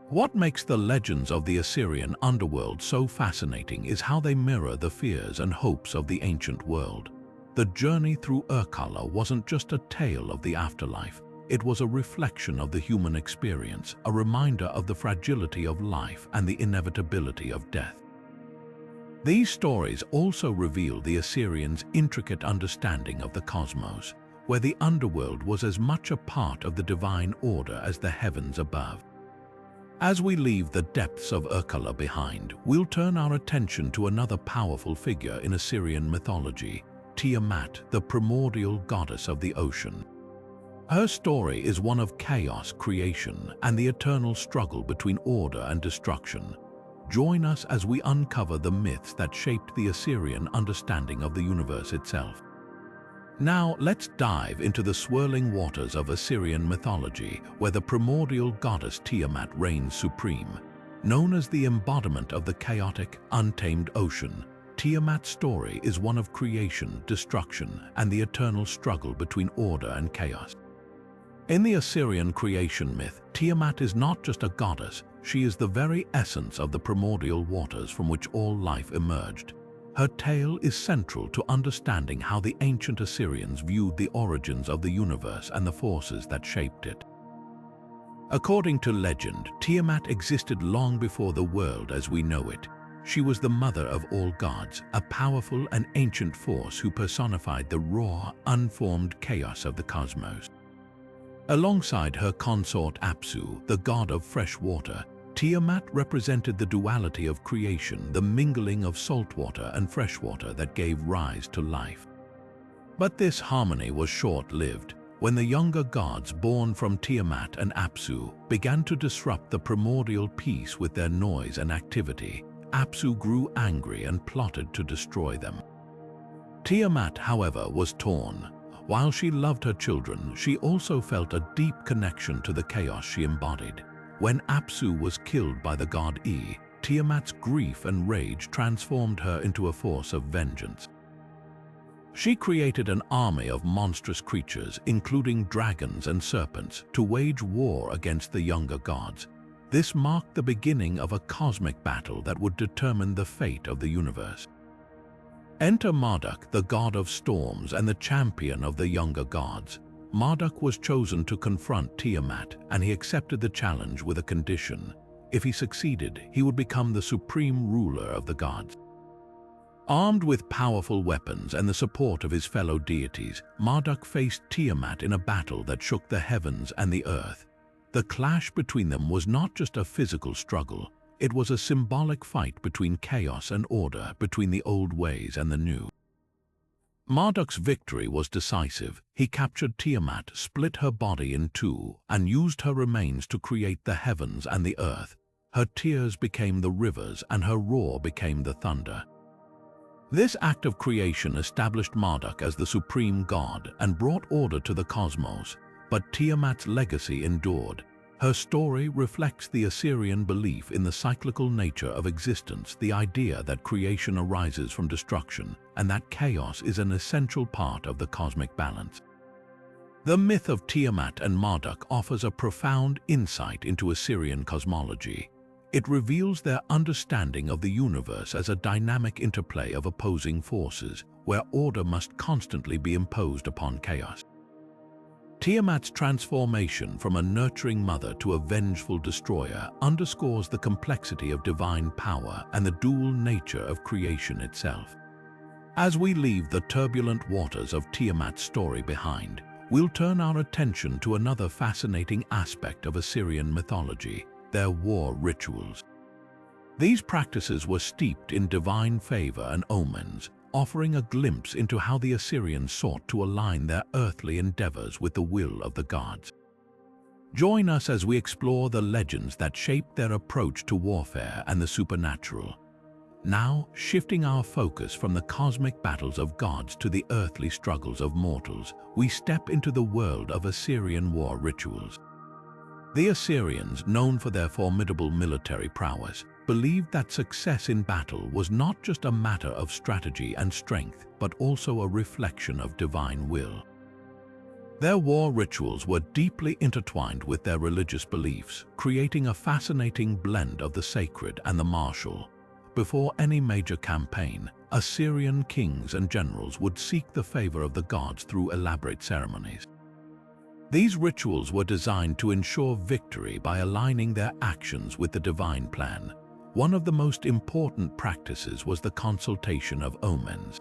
What makes the legends of the Assyrian underworld so fascinating is how they mirror the fears and hopes of the ancient world. The journey through Urkala wasn't just a tale of the afterlife. It was a reflection of the human experience, a reminder of the fragility of life and the inevitability of death. These stories also reveal the Assyrians' intricate understanding of the cosmos, where the underworld was as much a part of the divine order as the heavens above. As we leave the depths of Urkala behind, we'll turn our attention to another powerful figure in Assyrian mythology, Tiamat, the primordial goddess of the ocean. Her story is one of chaos, creation, and the eternal struggle between order and destruction. Join us as we uncover the myths that shaped the Assyrian understanding of the universe itself. Now, let's dive into the swirling waters of Assyrian mythology, where the primordial goddess Tiamat reigns supreme. Known as the embodiment of the chaotic, untamed ocean, Tiamat's story is one of creation, destruction, and the eternal struggle between order and chaos. In the Assyrian creation myth, Tiamat is not just a goddess, she is the very essence of the primordial waters from which all life emerged. Her tale is central to understanding how the ancient Assyrians viewed the origins of the universe and the forces that shaped it. According to legend, Tiamat existed long before the world as we know it. She was the mother of all gods, a powerful and ancient force who personified the raw, unformed chaos of the cosmos. Alongside her consort Apsu, the god of fresh water, Tiamat represented the duality of creation, the mingling of salt water and fresh water that gave rise to life. But this harmony was short-lived. When the younger gods born from Tiamat and Apsu began to disrupt the primordial peace with their noise and activity, Apsu grew angry and plotted to destroy them. Tiamat, however, was torn. While she loved her children, she also felt a deep connection to the chaos she embodied. When Apsu was killed by the god E, Tiamat's grief and rage transformed her into a force of vengeance. She created an army of monstrous creatures, including dragons and serpents, to wage war against the younger gods. This marked the beginning of a cosmic battle that would determine the fate of the universe. Enter Marduk, the god of storms and the champion of the younger gods. Marduk was chosen to confront Tiamat, and he accepted the challenge with a condition. If he succeeded, he would become the supreme ruler of the gods. Armed with powerful weapons and the support of his fellow deities, Marduk faced Tiamat in a battle that shook the heavens and the earth. The clash between them was not just a physical struggle, it was a symbolic fight between chaos and order, between the old ways and the new. Marduk's victory was decisive. He captured Tiamat, split her body in two, and used her remains to create the heavens and the earth. Her tears became the rivers, and her roar became the thunder. This act of creation established Marduk as the supreme god and brought order to the cosmos, but Tiamat's legacy endured. Her story reflects the Assyrian belief in the cyclical nature of existence, the idea that creation arises from destruction and that chaos is an essential part of the cosmic balance. The myth of Tiamat and Marduk offers a profound insight into Assyrian cosmology. It reveals their understanding of the universe as a dynamic interplay of opposing forces, where order must constantly be imposed upon chaos. Tiamat's transformation from a nurturing mother to a vengeful destroyer underscores the complexity of divine power and the dual nature of creation itself. As we leave the turbulent waters of Tiamat's story behind, we'll turn our attention to another fascinating aspect of Assyrian mythology: their war rituals. These practices were steeped in divine favor and omens, offering a glimpse into how the Assyrians sought to align their earthly endeavors with the will of the gods. Join us as we explore the legends that shaped their approach to warfare and the supernatural. Now, shifting our focus from the cosmic battles of gods to the earthly struggles of mortals, we step into the world of Assyrian war rituals. The Assyrians, known for their formidable military prowess, believed that success in battle was not just a matter of strategy and strength, but also a reflection of divine will. Their war rituals were deeply intertwined with their religious beliefs, creating a fascinating blend of the sacred and the martial. Before any major campaign, Assyrian kings and generals would seek the favor of the gods through elaborate ceremonies. These rituals were designed to ensure victory by aligning their actions with the divine plan. One of the most important practices was the consultation of omens.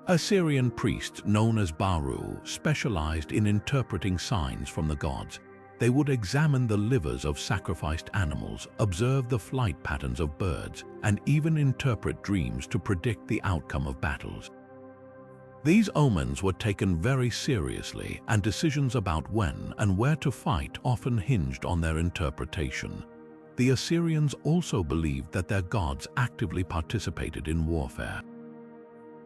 Assyrian priests, known as Baru, specialized in interpreting signs from the gods. They would examine the livers of sacrificed animals, observe the flight patterns of birds, and even interpret dreams to predict the outcome of battles. These omens were taken very seriously, and decisions about when and where to fight often hinged on their interpretation. The Assyrians also believed that their gods actively participated in warfare.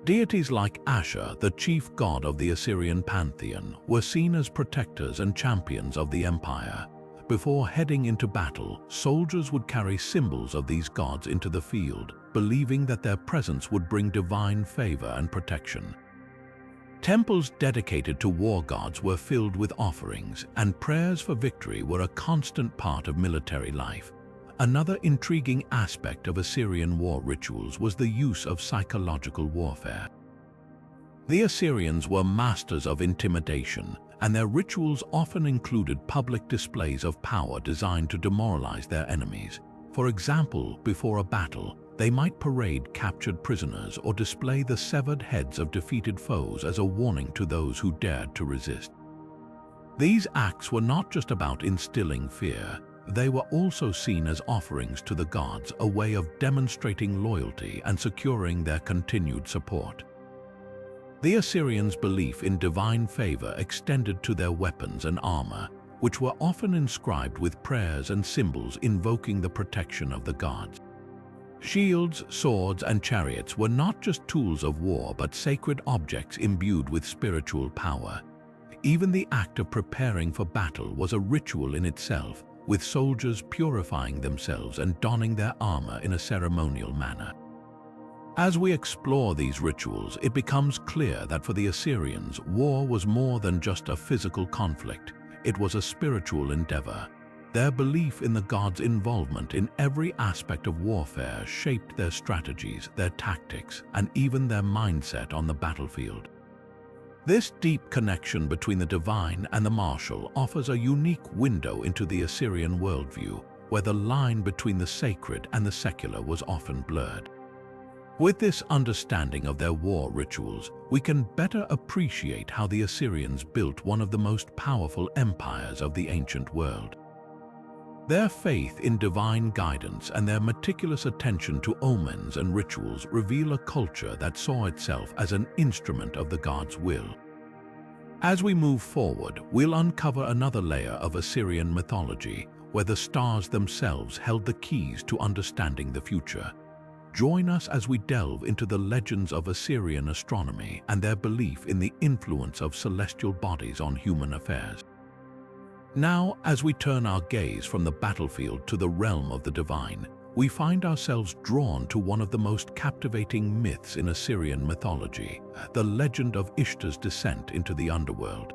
Deities like Ashur, the chief god of the Assyrian pantheon, were seen as protectors and champions of the empire. Before heading into battle, soldiers would carry symbols of these gods into the field, believing that their presence would bring divine favor and protection. Temples dedicated to war gods were filled with offerings, and prayers for victory were a constant part of military life. Another intriguing aspect of Assyrian war rituals was the use of psychological warfare. The Assyrians were masters of intimidation, and their rituals often included public displays of power designed to demoralize their enemies. For example, before a battle, they might parade captured prisoners or display the severed heads of defeated foes as a warning to those who dared to resist. These acts were not just about instilling fear. They were also seen as offerings to the gods, a way of demonstrating loyalty and securing their continued support. The Assyrians' belief in divine favor extended to their weapons and armor, which were often inscribed with prayers and symbols invoking the protection of the gods. Shields, swords, and chariots were not just tools of war but sacred objects imbued with spiritual power. Even the act of preparing for battle was a ritual in itself, with soldiers purifying themselves and donning their armor in a ceremonial manner. As we explore these rituals, it becomes clear that for the Assyrians, war was more than just a physical conflict. It was a spiritual endeavor. Their belief in the gods' involvement in every aspect of warfare shaped their strategies, their tactics, and even their mindset on the battlefield. This deep connection between the divine and the martial offers a unique window into the Assyrian worldview, where the line between the sacred and the secular was often blurred. With this understanding of their war rituals, we can better appreciate how the Assyrians built one of the most powerful empires of the ancient world. Their faith in divine guidance and their meticulous attention to omens and rituals reveal a culture that saw itself as an instrument of the god's will. As we move forward, we'll uncover another layer of Assyrian mythology, where the stars themselves held the keys to understanding the future. Join us as we delve into the legends of Assyrian astronomy and their belief in the influence of celestial bodies on human affairs. Now, as we turn our gaze from the battlefield to the realm of the divine, we find ourselves drawn to one of the most captivating myths in Assyrian mythology, the legend of Ishtar's descent into the underworld.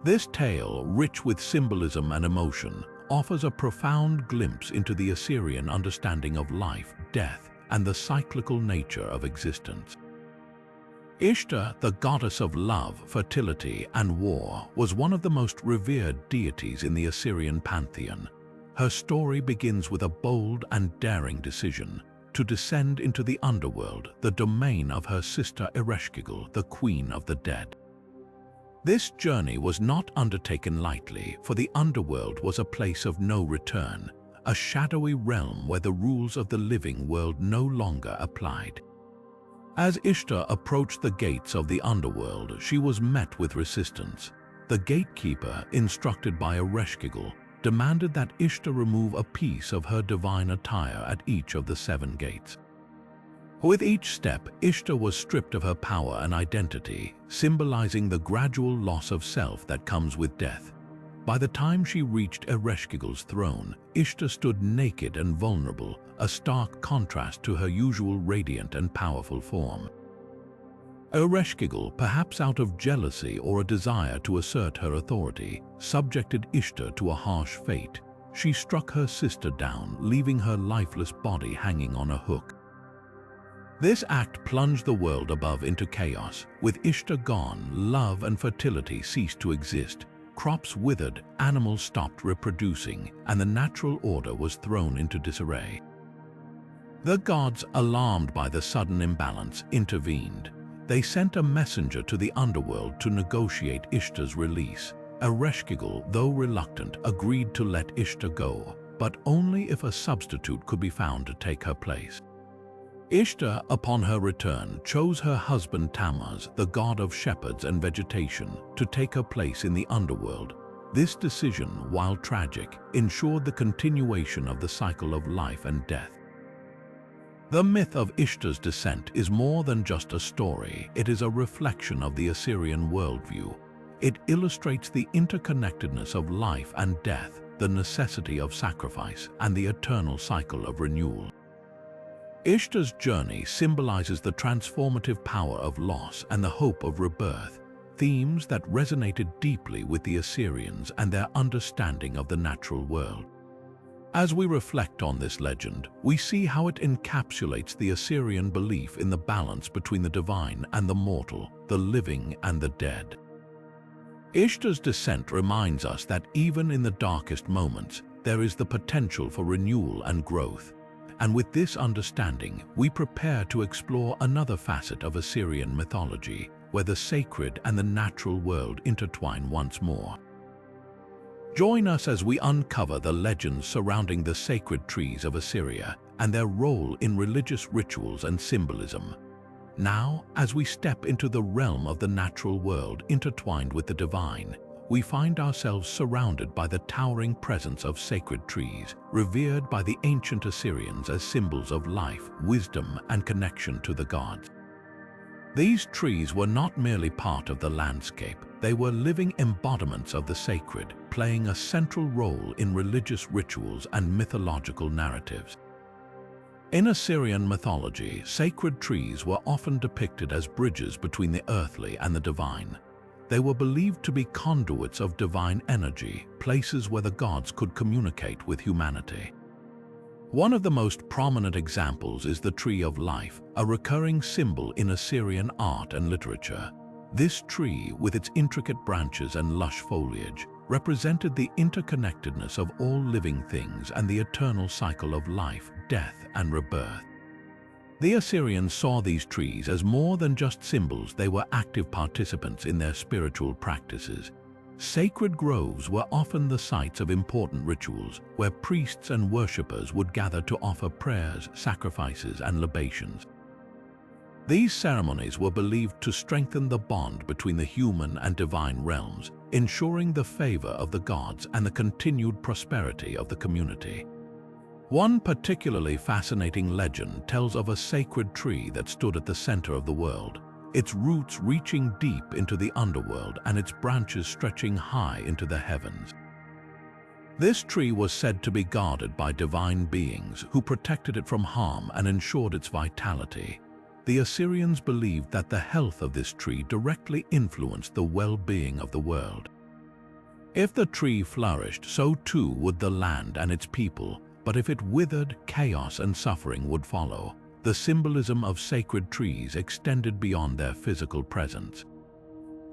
This tale, rich with symbolism and emotion, offers a profound glimpse into the Assyrian understanding of life, death, and the cyclical nature of existence. Ishtar, the goddess of love, fertility, and war, was one of the most revered deities in the Assyrian pantheon. Her story begins with a bold and daring decision to descend into the underworld, the domain of her sister Ereshkigal, the queen of the dead. This journey was not undertaken lightly, for the underworld was a place of no return, a shadowy realm where the rules of the living world no longer applied. As Ishtar approached the gates of the underworld, she was met with resistance. The gatekeeper, instructed by Ereshkigal, demanded that Ishtar remove a piece of her divine attire at each of the 7 gates. With each step, Ishtar was stripped of her power and identity, symbolizing the gradual loss of self that comes with death. By the time she reached Ereshkigal's throne, Ishtar stood naked and vulnerable, a stark contrast to her usual radiant and powerful form. Ereshkigal, perhaps out of jealousy or a desire to assert her authority, subjected Ishtar to a harsh fate. She struck her sister down, leaving her lifeless body hanging on a hook. This act plunged the world above into chaos. With Ishtar gone, love and fertility ceased to exist. Crops withered, animals stopped reproducing, and the natural order was thrown into disarray. The gods, alarmed by the sudden imbalance, intervened. They sent a messenger to the underworld to negotiate Ishtar's release. Ereshkigal, though reluctant, agreed to let Ishtar go, but only if a substitute could be found to take her place. Ishtar, upon her return, chose her husband Tammuz, the god of shepherds and vegetation, to take her place in the underworld. This decision, while tragic, ensured the continuation of the cycle of life and death. The myth of Ishtar's descent is more than just a story. It is a reflection of the Assyrian worldview. It illustrates the interconnectedness of life and death, the necessity of sacrifice, and the eternal cycle of renewal. Ishtar's journey symbolizes the transformative power of loss and the hope of rebirth, themes that resonated deeply with the Assyrians and their understanding of the natural world. As we reflect on this legend, we see how it encapsulates the Assyrian belief in the balance between the divine and the mortal, the living and the dead. Ishtar's descent reminds us that even in the darkest moments, there is the potential for renewal and growth. And with this understanding, we prepare to explore another facet of Assyrian mythology, where the sacred and the natural world intertwine once more. Join us as we uncover the legends surrounding the sacred trees of Assyria and their role in religious rituals and symbolism. Now, as we step into the realm of the natural world intertwined with the divine, we find ourselves surrounded by the towering presence of sacred trees, revered by the ancient Assyrians as symbols of life, wisdom, and connection to the gods. These trees were not merely part of the landscape, they were living embodiments of the sacred, playing a central role in religious rituals and mythological narratives. In Assyrian mythology, sacred trees were often depicted as bridges between the earthly and the divine. They were believed to be conduits of divine energy, places where the gods could communicate with humanity. One of the most prominent examples is the Tree of Life, a recurring symbol in Assyrian art and literature. This tree, with its intricate branches and lush foliage, represented the interconnectedness of all living things and the eternal cycle of life, death, and rebirth. The Assyrians saw these trees as more than just symbols. They were active participants in their spiritual practices. Sacred groves were often the sites of important rituals, where priests and worshippers would gather to offer prayers, sacrifices, and libations. These ceremonies were believed to strengthen the bond between the human and divine realms, ensuring the favor of the gods and the continued prosperity of the community. One particularly fascinating legend tells of a sacred tree that stood at the center of the world, its roots reaching deep into the underworld and its branches stretching high into the heavens. This tree was said to be guarded by divine beings who protected it from harm and ensured its vitality. The Assyrians believed that the health of this tree directly influenced the well-being of the world. If the tree flourished, so too would the land and its people, but if it withered, chaos and suffering would follow. The symbolism of sacred trees extended beyond their physical presence.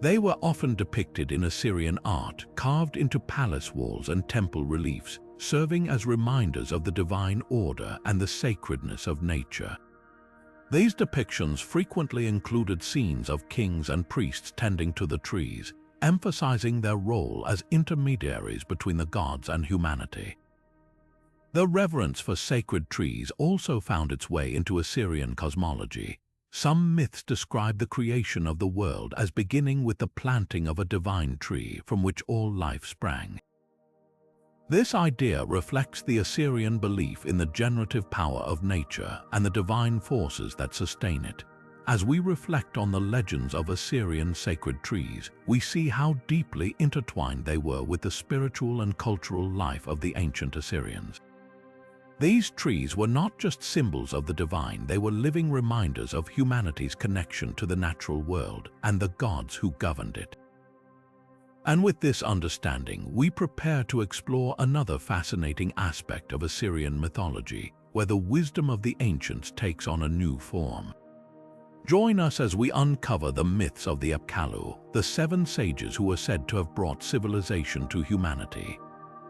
They were often depicted in Assyrian art, carved into palace walls and temple reliefs, serving as reminders of the divine order and the sacredness of nature. These depictions frequently included scenes of kings and priests tending to the trees, emphasizing their role as intermediaries between the gods and humanity. The reverence for sacred trees also found its way into Assyrian cosmology. Some myths describe the creation of the world as beginning with the planting of a divine tree from which all life sprang. This idea reflects the Assyrian belief in the generative power of nature and the divine forces that sustain it. As we reflect on the legends of Assyrian sacred trees, we see how deeply intertwined they were with the spiritual and cultural life of the ancient Assyrians. These trees were not just symbols of the divine, they were living reminders of humanity's connection to the natural world and the gods who governed it. And with this understanding, we prepare to explore another fascinating aspect of Assyrian mythology, where the wisdom of the ancients takes on a new form. Join us as we uncover the myths of the Apkallu, the 7 sages who are said to have brought civilization to humanity.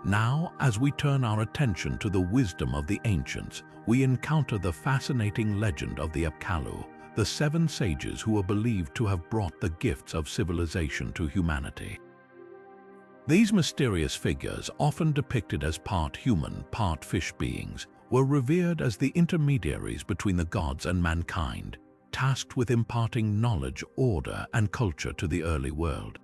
Now, as we turn our attention to the wisdom of the ancients, we encounter the fascinating legend of the Apkallu, the 7 sages who are believed to have brought the gifts of civilization to humanity. These mysterious figures, often depicted as part human, part fish beings, were revered as the intermediaries between the gods and mankind, tasked with imparting knowledge, order, and culture to the early world.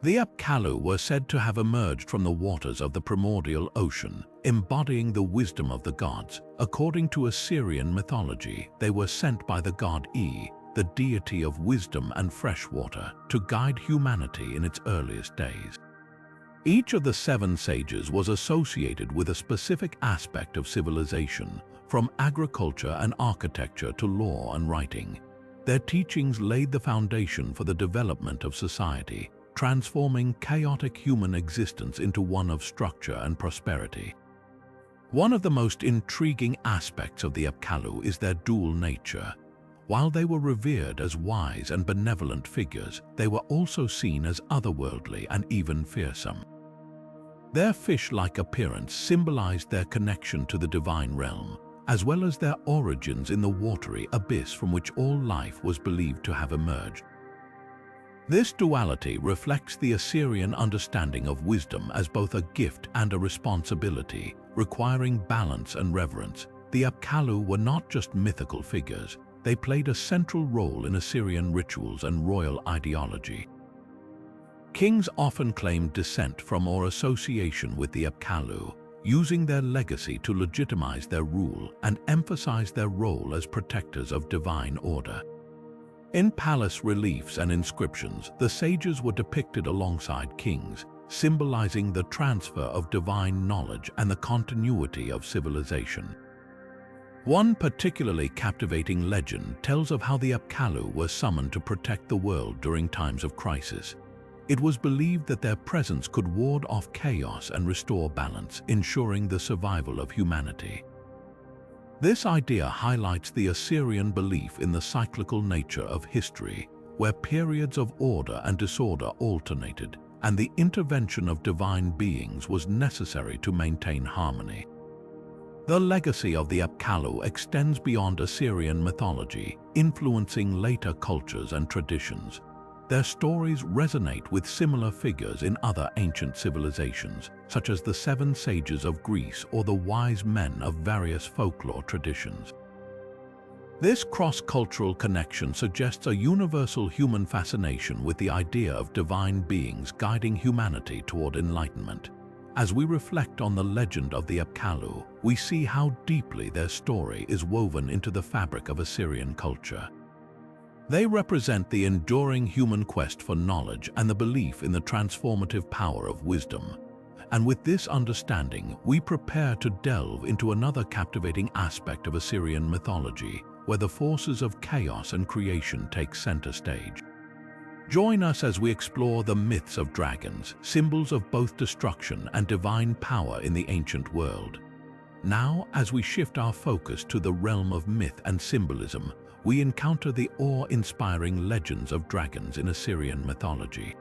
The Apkallu were said to have emerged from the waters of the primordial ocean, embodying the wisdom of the gods. According to Assyrian mythology, they were sent by the god E, the deity of wisdom and fresh water, to guide humanity in its earliest days. Each of the 7 sages was associated with a specific aspect of civilization, from agriculture and architecture to law and writing. Their teachings laid the foundation for the development of society, transforming chaotic human existence into one of structure and prosperity. One of the most intriguing aspects of the Apkallu is their dual nature. While they were revered as wise and benevolent figures, they were also seen as otherworldly and even fearsome. Their fish-like appearance symbolized their connection to the divine realm, as well as their origins in the watery abyss from which all life was believed to have emerged. This duality reflects the Assyrian understanding of wisdom as both a gift and a responsibility, requiring balance and reverence. The Apkallu were not just mythical figures, they played a central role in Assyrian rituals and royal ideology. Kings often claimed descent from or association with the Apkallu, using their legacy to legitimize their rule and emphasize their role as protectors of divine order. In palace reliefs and inscriptions, the sages were depicted alongside kings, symbolizing the transfer of divine knowledge and the continuity of civilization. One particularly captivating legend tells of how the Apkallu were summoned to protect the world during times of crisis. It was believed that their presence could ward off chaos and restore balance, ensuring the survival of humanity. This idea highlights the Assyrian belief in the cyclical nature of history, where periods of order and disorder alternated, and the intervention of divine beings was necessary to maintain harmony. The legacy of the Apkallu extends beyond Assyrian mythology, influencing later cultures and traditions. Their stories resonate with similar figures in other ancient civilizations, such as the Seven Sages of Greece or the Wise Men of various folklore traditions. This cross-cultural connection suggests a universal human fascination with the idea of divine beings guiding humanity toward enlightenment. As we reflect on the legend of the Apkallu, we see how deeply their story is woven into the fabric of Assyrian culture. They represent the enduring human quest for knowledge and the belief in the transformative power of wisdom. And with this understanding, we prepare to delve into another captivating aspect of Assyrian mythology, where the forces of chaos and creation take center stage. Join us as we explore the myths of dragons, symbols of both destruction and divine power in the ancient world. Now, as we shift our focus to the realm of myth and symbolism, we encounter the awe-inspiring legends of dragons in Assyrian mythology.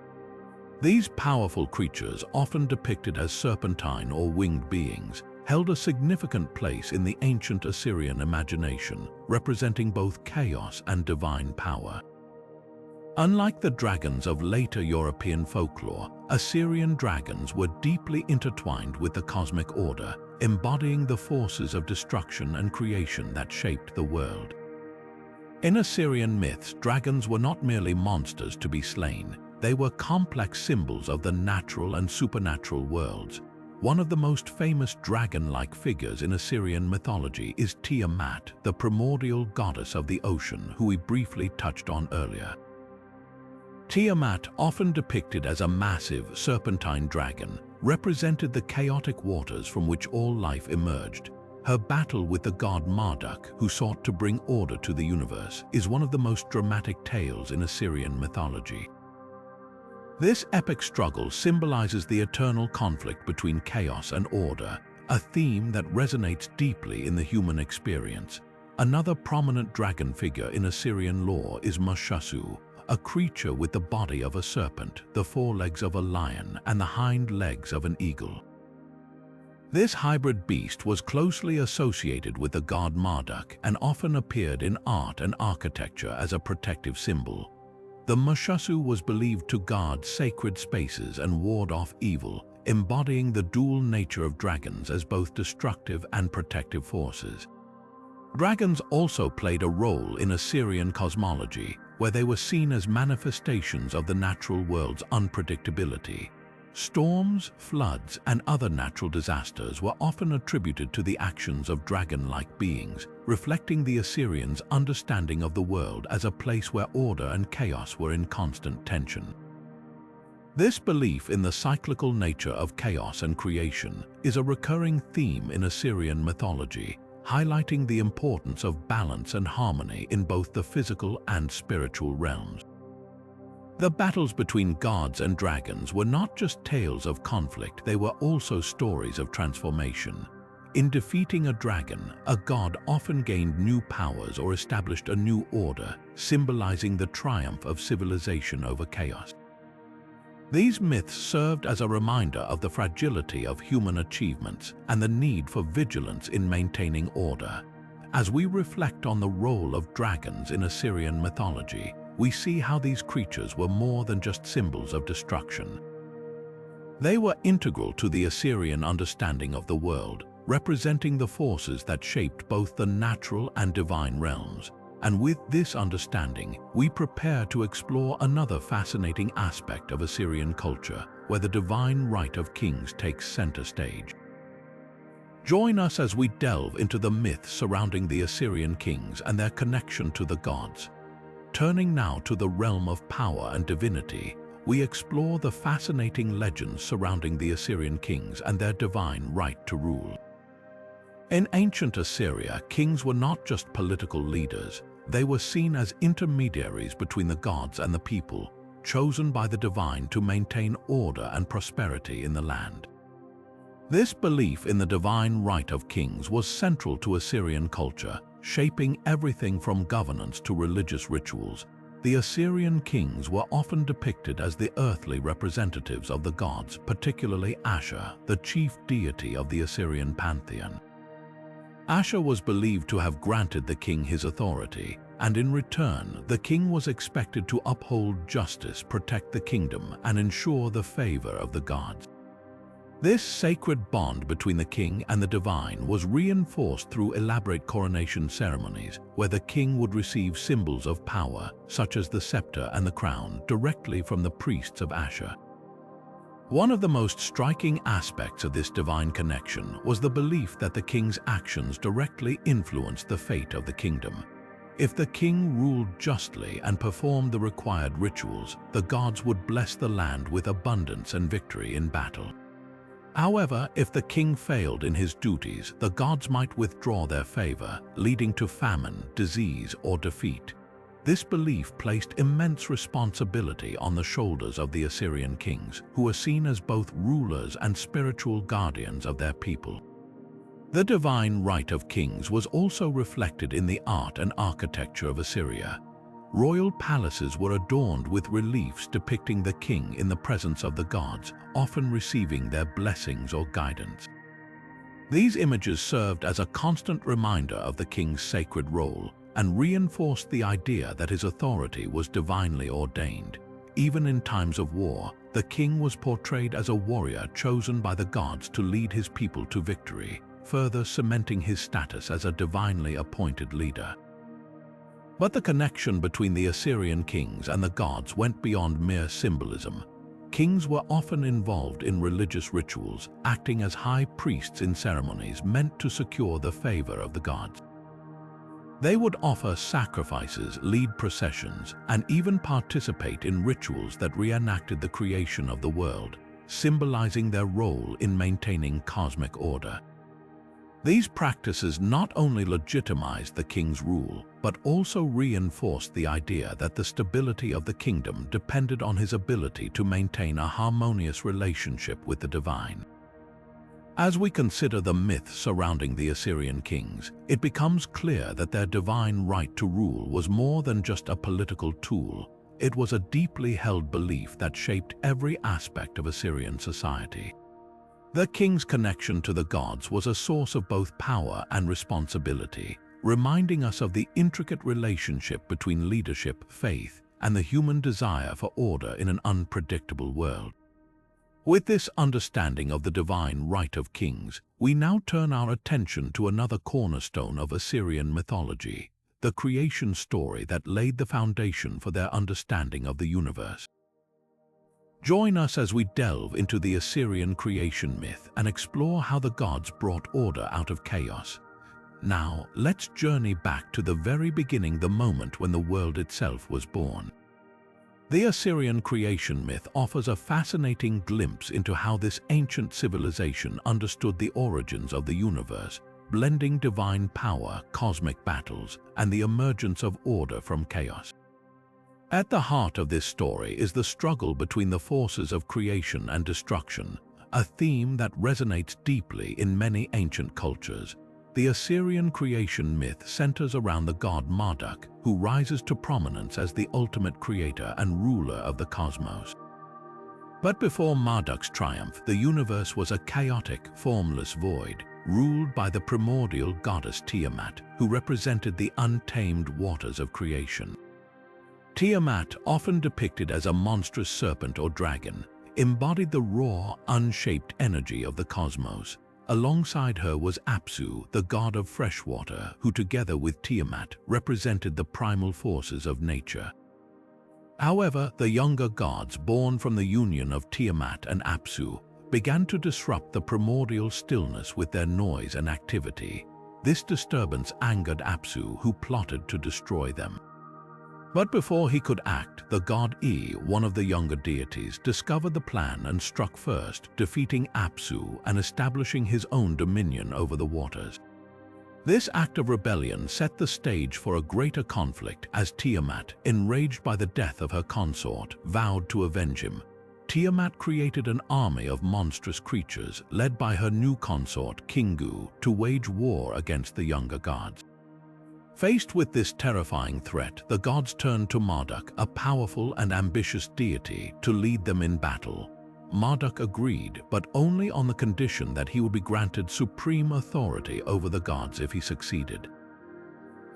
These powerful creatures, often depicted as serpentine or winged beings, held a significant place in the ancient Assyrian imagination, representing both chaos and divine power. Unlike the dragons of later European folklore, Assyrian dragons were deeply intertwined with the cosmic order, embodying the forces of destruction and creation that shaped the world. In Assyrian myths, dragons were not merely monsters to be slain. They were complex symbols of the natural and supernatural worlds. One of the most famous dragon-like figures in Assyrian mythology is Tiamat, the primordial goddess of the ocean, who we briefly touched on earlier. Tiamat, often depicted as a massive, serpentine dragon, represented the chaotic waters from which all life emerged. Her battle with the god Marduk, who sought to bring order to the universe, is one of the most dramatic tales in Assyrian mythology. This epic struggle symbolizes the eternal conflict between chaos and order, a theme that resonates deeply in the human experience. Another prominent dragon figure in Assyrian lore is Pazuzu, a creature with the body of a serpent, the forelegs of a lion, and the hind legs of an eagle. This hybrid beast was closely associated with the god Marduk and often appeared in art and architecture as a protective symbol. The Pazuzu was believed to guard sacred spaces and ward off evil, embodying the dual nature of dragons as both destructive and protective forces. Dragons also played a role in Assyrian cosmology, where they were seen as manifestations of the natural world's unpredictability. Storms, floods, and other natural disasters were often attributed to the actions of dragon-like beings, reflecting the Assyrians' understanding of the world as a place where order and chaos were in constant tension. This belief in the cyclical nature of chaos and creation is a recurring theme in Assyrian mythology, highlighting the importance of balance and harmony in both the physical and spiritual realms. The battles between gods and dragons were not just tales of conflict, they were also stories of transformation. In defeating a dragon, a god often gained new powers or established a new order, symbolizing the triumph of civilization over chaos. These myths served as a reminder of the fragility of human achievements and the need for vigilance in maintaining order. As we reflect on the role of dragons in Assyrian mythology, we see how these creatures were more than just symbols of destruction. They were integral to the Assyrian understanding of the world, representing the forces that shaped both the natural and divine realms. And with this understanding, we prepare to explore another fascinating aspect of Assyrian culture, where the divine right of kings takes center stage. Join us as we delve into the myths surrounding the Assyrian kings and their connection to the gods. Turning now to the realm of power and divinity, we explore the fascinating legends surrounding the Assyrian kings and their divine right to rule. In ancient Assyria, kings were not just political leaders. They were seen as intermediaries between the gods and the people, chosen by the divine to maintain order and prosperity in the land. This belief in the divine right of kings was central to Assyrian culture, shaping everything from governance to religious rituals. The Assyrian kings were often depicted as the earthly representatives of the gods, particularly Ashur, the chief deity of the Assyrian pantheon. Ashur was believed to have granted the king his authority, and in return, the king was expected to uphold justice, protect the kingdom, and ensure the favor of the gods. This sacred bond between the king and the divine was reinforced through elaborate coronation ceremonies, where the king would receive symbols of power, such as the scepter and the crown, directly from the priests of Ashur. One of the most striking aspects of this divine connection was the belief that the king's actions directly influenced the fate of the kingdom. If the king ruled justly and performed the required rituals, the gods would bless the land with abundance and victory in battle. However, if the king failed in his duties, the gods might withdraw their favor, leading to famine, disease, or defeat. This belief placed immense responsibility on the shoulders of the Assyrian kings, who were seen as both rulers and spiritual guardians of their people. The divine right of kings was also reflected in the art and architecture of Assyria. Royal palaces were adorned with reliefs depicting the king in the presence of the gods, often receiving their blessings or guidance. These images served as a constant reminder of the king's sacred role and reinforced the idea that his authority was divinely ordained. Even in times of war, the king was portrayed as a warrior chosen by the gods to lead his people to victory, further cementing his status as a divinely appointed leader. But the connection between the Assyrian kings and the gods went beyond mere symbolism. Kings were often involved in religious rituals, acting as high priests in ceremonies meant to secure the favor of the gods. They would offer sacrifices, lead processions, and even participate in rituals that reenacted the creation of the world, symbolizing their role in maintaining cosmic order. These practices not only legitimized the king's rule, but also reinforced the idea that the stability of the kingdom depended on his ability to maintain a harmonious relationship with the divine. As we consider the myths surrounding the Assyrian kings, it becomes clear that their divine right to rule was more than just a political tool. It was a deeply held belief that shaped every aspect of Assyrian society. The king's connection to the gods was a source of both power and responsibility, reminding us of the intricate relationship between leadership, faith, and the human desire for order in an unpredictable world. With this understanding of the divine right of kings, we now turn our attention to another cornerstone of Assyrian mythology, the creation story that laid the foundation for their understanding of the universe. Join us as we delve into the Assyrian creation myth and explore how the gods brought order out of chaos. Now, let's journey back to the very beginning, the moment when the world itself was born. The Assyrian creation myth offers a fascinating glimpse into how this ancient civilization understood the origins of the universe, blending divine power, cosmic battles, and the emergence of order from chaos. At the heart of this story is the struggle between the forces of creation and destruction, a theme that resonates deeply in many ancient cultures. The Assyrian creation myth centers around the god Marduk, who rises to prominence as the ultimate creator and ruler of the cosmos. But before Marduk's triumph, the universe was a chaotic, formless void, ruled by the primordial goddess Tiamat, who represented the untamed waters of creation. Tiamat, often depicted as a monstrous serpent or dragon, embodied the raw, unshaped energy of the cosmos. Alongside her was Apsu, the god of freshwater, who together with Tiamat represented the primal forces of nature. However, the younger gods, born from the union of Tiamat and Apsu, began to disrupt the primordial stillness with their noise and activity. This disturbance angered Apsu, who plotted to destroy them. But before he could act, the god E, one of the younger deities, discovered the plan and struck first, defeating Apsu and establishing his own dominion over the waters. This act of rebellion set the stage for a greater conflict as Tiamat, enraged by the death of her consort, vowed to avenge him. Tiamat created an army of monstrous creatures, led by her new consort, Kingu, to wage war against the younger gods. Faced with this terrifying threat, the gods turned to Marduk, a powerful and ambitious deity, to lead them in battle. Marduk agreed, but only on the condition that he would be granted supreme authority over the gods if he succeeded.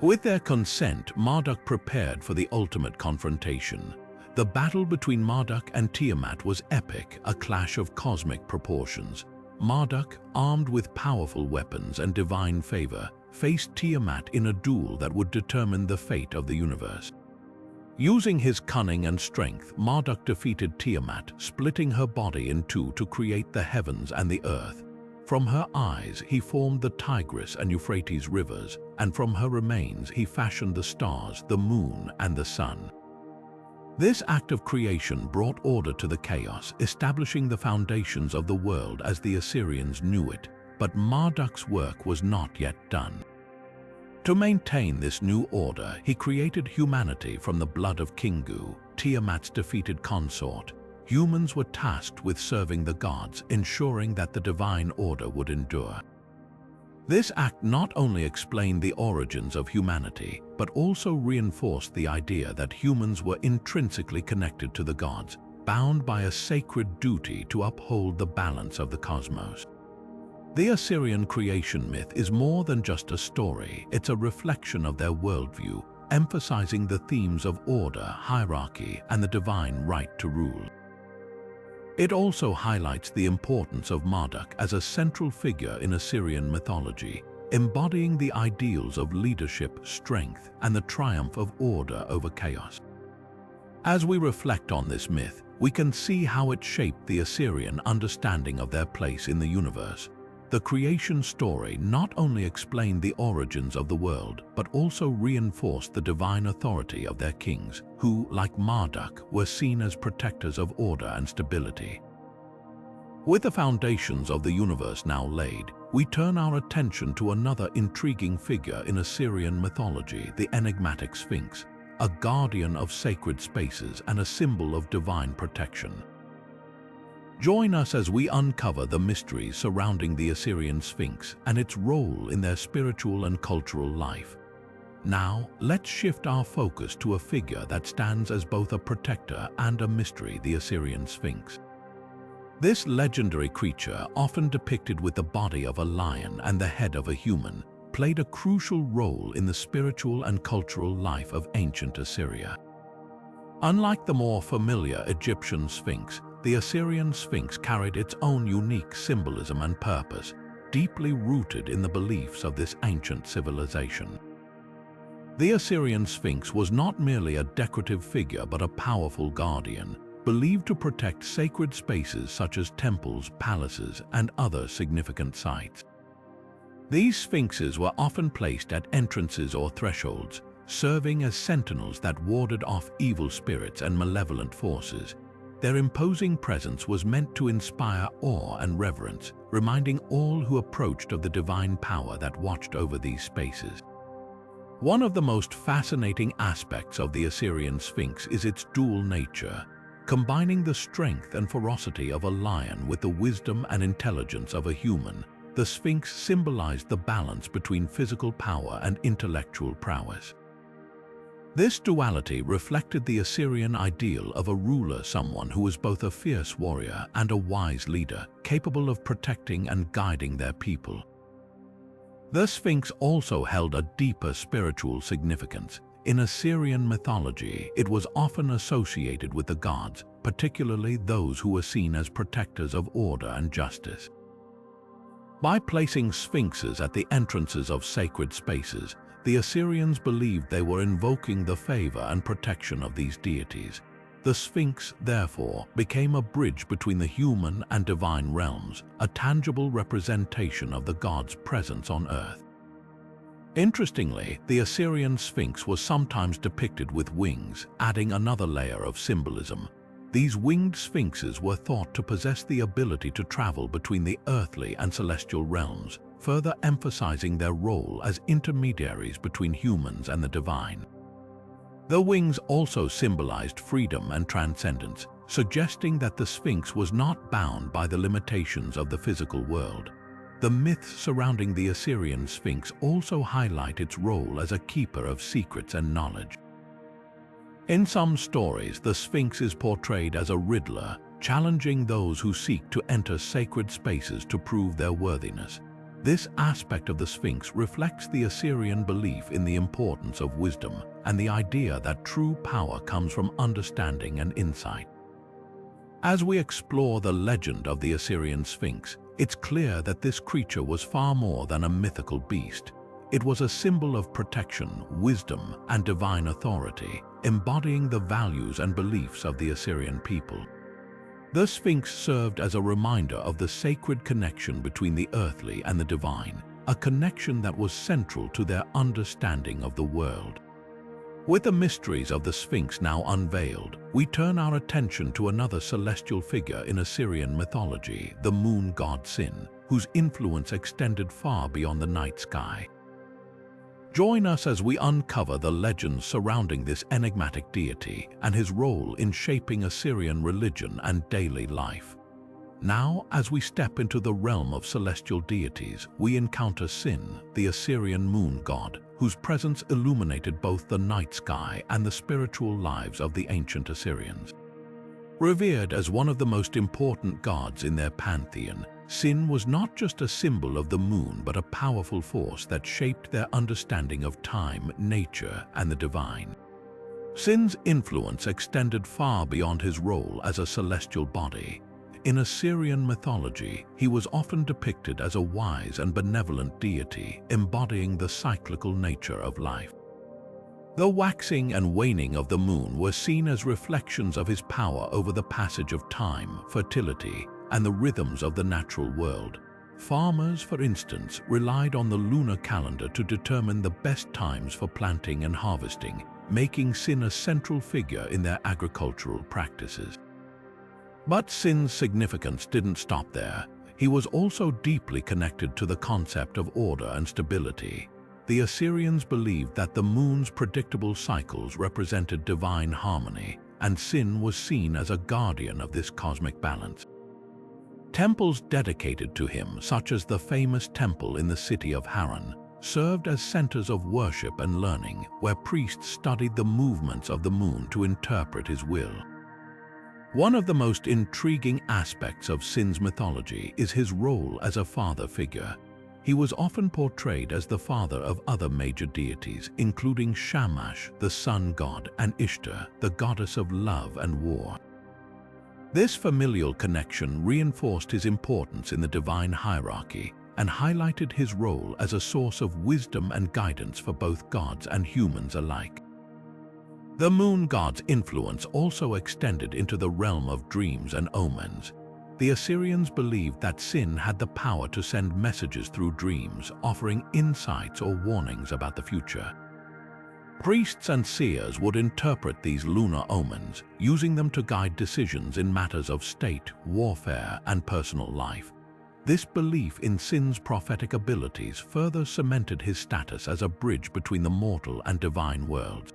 With their consent, Marduk prepared for the ultimate confrontation. The battle between Marduk and Tiamat was epic, a clash of cosmic proportions. Marduk, armed with powerful weapons and divine favor, faced Tiamat in a duel that would determine the fate of the universe. Using his cunning and strength, Marduk defeated Tiamat, splitting her body in two to create the heavens and the earth. From her eyes, he formed the Tigris and Euphrates rivers, and from her remains, he fashioned the stars, the moon, and the sun. This act of creation brought order to the chaos, establishing the foundations of the world as the Assyrians knew it. But Marduk's work was not yet done. To maintain this new order, he created humanity from the blood of Kingu, Tiamat's defeated consort. Humans were tasked with serving the gods, ensuring that the divine order would endure. This act not only explained the origins of humanity, but also reinforced the idea that humans were intrinsically connected to the gods, bound by a sacred duty to uphold the balance of the cosmos. The Assyrian creation myth is more than just a story, it's a reflection of their worldview, emphasizing the themes of order, hierarchy, and the divine right to rule. It also highlights the importance of Marduk as a central figure in Assyrian mythology, embodying the ideals of leadership, strength, and the triumph of order over chaos. As we reflect on this myth, we can see how it shaped the Assyrian understanding of their place in the universe. The creation story not only explained the origins of the world, but also reinforced the divine authority of their kings, who, like Marduk, were seen as protectors of order and stability. With the foundations of the universe now laid, we turn our attention to another intriguing figure in Assyrian mythology, the enigmatic Sphinx, a guardian of sacred spaces and a symbol of divine protection. Join us as we uncover the mysteries surrounding the Assyrian Sphinx and its role in their spiritual and cultural life. Now, let's shift our focus to a figure that stands as both a protector and a mystery, the Assyrian Sphinx. This legendary creature, often depicted with the body of a lion and the head of a human, played a crucial role in the spiritual and cultural life of ancient Assyria. Unlike the more familiar Egyptian Sphinx, the Assyrian Sphinx carried its own unique symbolism and purpose, deeply rooted in the beliefs of this ancient civilization. The Assyrian Sphinx was not merely a decorative figure but a powerful guardian, believed to protect sacred spaces such as temples, palaces, and other significant sites. These sphinxes were often placed at entrances or thresholds, serving as sentinels that warded off evil spirits and malevolent forces. Their imposing presence was meant to inspire awe and reverence, reminding all who approached of the divine power that watched over these spaces. One of the most fascinating aspects of the Assyrian Sphinx is its dual nature, combining the strength and ferocity of a lion with the wisdom and intelligence of a human. The Sphinx symbolized the balance between physical power and intellectual prowess. This duality reflected the Assyrian ideal of a ruler, someone who was both a fierce warrior and a wise leader, capable of protecting and guiding their people. The Sphinx also held a deeper spiritual significance. In Assyrian mythology, it was often associated with the gods, particularly those who were seen as protectors of order and justice. By placing sphinxes at the entrances of sacred spaces, the Assyrians believed they were invoking the favor and protection of these deities. The Sphinx, therefore, became a bridge between the human and divine realms, a tangible representation of the gods' presence on earth. Interestingly, the Assyrian Sphinx was sometimes depicted with wings, adding another layer of symbolism. These winged sphinxes were thought to possess the ability to travel between the earthly and celestial realms, further emphasizing their role as intermediaries between humans and the divine. The wings also symbolized freedom and transcendence, suggesting that the Sphinx was not bound by the limitations of the physical world. The myths surrounding the Assyrian Sphinx also highlight its role as a keeper of secrets and knowledge. In some stories, the Sphinx is portrayed as a riddler, challenging those who seek to enter sacred spaces to prove their worthiness. This aspect of the Sphinx reflects the Assyrian belief in the importance of wisdom and the idea that true power comes from understanding and insight. As we explore the legend of the Assyrian Sphinx, it's clear that this creature was far more than a mythical beast. It was a symbol of protection, wisdom, and divine authority, embodying the values and beliefs of the Assyrian people. The Sphinx served as a reminder of the sacred connection between the earthly and the divine, a connection that was central to their understanding of the world. With the mysteries of the Sphinx now unveiled, we turn our attention to another celestial figure in Assyrian mythology, the moon god Sin, whose influence extended far beyond the night sky. Join us as we uncover the legends surrounding this enigmatic deity and his role in shaping Assyrian religion and daily life. Now, as we step into the realm of celestial deities, we encounter Sin, the Assyrian moon god, whose presence illuminated both the night sky and the spiritual lives of the ancient Assyrians. Revered as one of the most important gods in their pantheon, Sin was not just a symbol of the moon but a powerful force that shaped their understanding of time, nature, and the divine. Sin's influence extended far beyond his role as a celestial body. In Assyrian mythology, he was often depicted as a wise and benevolent deity, embodying the cyclical nature of life. The waxing and waning of the moon were seen as reflections of his power over the passage of time, fertility, and the rhythms of the natural world. Farmers, for instance, relied on the lunar calendar to determine the best times for planting and harvesting, making Sin a central figure in their agricultural practices. But Sin's significance didn't stop there. He was also deeply connected to the concept of order and stability. The Assyrians believed that the moon's predictable cycles represented divine harmony, and Sin was seen as a guardian of this cosmic balance. Temples dedicated to him, such as the famous temple in the city of Haran, served as centers of worship and learning, where priests studied the movements of the moon to interpret his will. One of the most intriguing aspects of Sin's mythology is his role as a father figure. He was often portrayed as the father of other major deities, including Shamash, the sun god, and Ishtar, the goddess of love and war. This familial connection reinforced his importance in the divine hierarchy and highlighted his role as a source of wisdom and guidance for both gods and humans alike. The moon god's influence also extended into the realm of dreams and omens. The Assyrians believed that Sin had the power to send messages through dreams, offering insights or warnings about the future. Priests and seers would interpret these lunar omens, using them to guide decisions in matters of state, warfare, and personal life. This belief in Sin's prophetic abilities further cemented his status as a bridge between the mortal and divine worlds.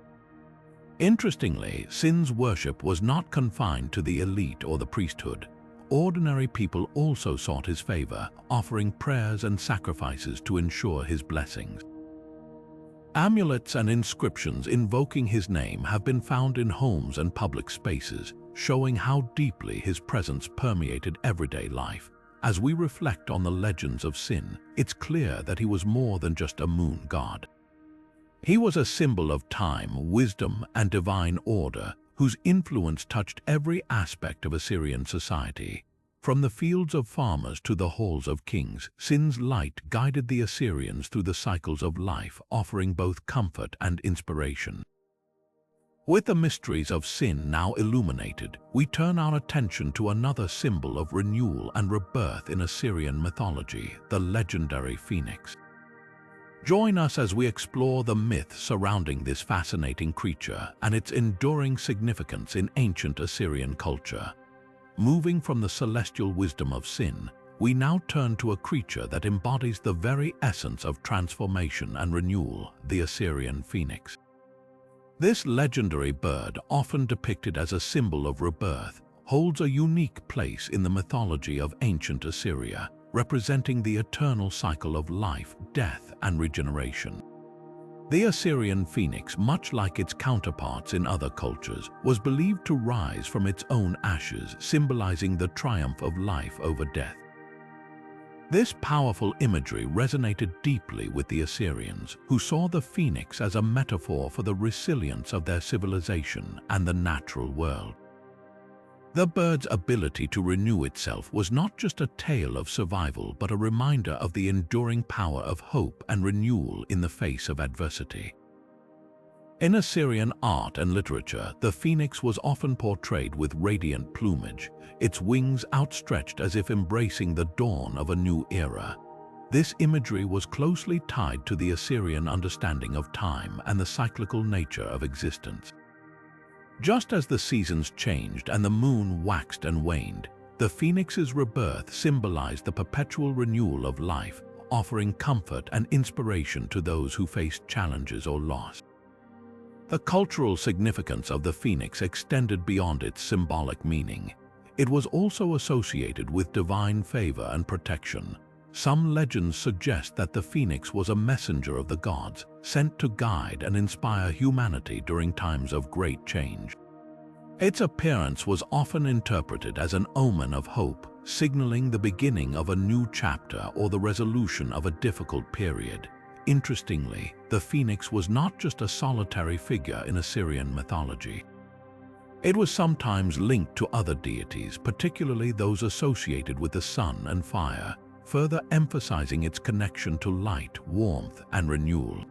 Interestingly, Sin's worship was not confined to the elite or the priesthood. Ordinary people also sought his favor, offering prayers and sacrifices to ensure his blessings. Amulets and inscriptions invoking his name have been found in homes and public spaces, showing how deeply his presence permeated everyday life. As we reflect on the legends of Sin, it's clear that he was more than just a moon god. He was a symbol of time, wisdom, and divine order, whose influence touched every aspect of Assyrian society. From the fields of farmers to the halls of kings, Sin's light guided the Assyrians through the cycles of life, offering both comfort and inspiration. With the mysteries of Sin now illuminated, we turn our attention to another symbol of renewal and rebirth in Assyrian mythology, the legendary phoenix. Join us as we explore the myth surrounding this fascinating creature and its enduring significance in ancient Assyrian culture. Moving from the celestial wisdom of Sin, we now turn to a creature that embodies the very essence of transformation and renewal, the Assyrian phoenix. This legendary bird, often depicted as a symbol of rebirth, holds a unique place in the mythology of ancient Assyria, representing the eternal cycle of life, death, and regeneration. The Assyrian phoenix, much like its counterparts in other cultures, was believed to rise from its own ashes, symbolizing the triumph of life over death. This powerful imagery resonated deeply with the Assyrians, who saw the phoenix as a metaphor for the resilience of their civilization and the natural world. The bird's ability to renew itself was not just a tale of survival, but a reminder of the enduring power of hope and renewal in the face of adversity. In Assyrian art and literature, the phoenix was often portrayed with radiant plumage, its wings outstretched as if embracing the dawn of a new era. This imagery was closely tied to the Assyrian understanding of time and the cyclical nature of existence. Just as the seasons changed and the moon waxed and waned, the phoenix's rebirth symbolized the perpetual renewal of life, offering comfort and inspiration to those who faced challenges or loss. The cultural significance of the phoenix extended beyond its symbolic meaning. It was also associated with divine favor and protection. Some legends suggest that the phoenix was a messenger of the gods, sent to guide and inspire humanity during times of great change. Its appearance was often interpreted as an omen of hope, signaling the beginning of a new chapter or the resolution of a difficult period. Interestingly, the phoenix was not just a solitary figure in Assyrian mythology. It was sometimes linked to other deities, particularly those associated with the sun and fire, further emphasizing its connection to light, warmth, and renewal.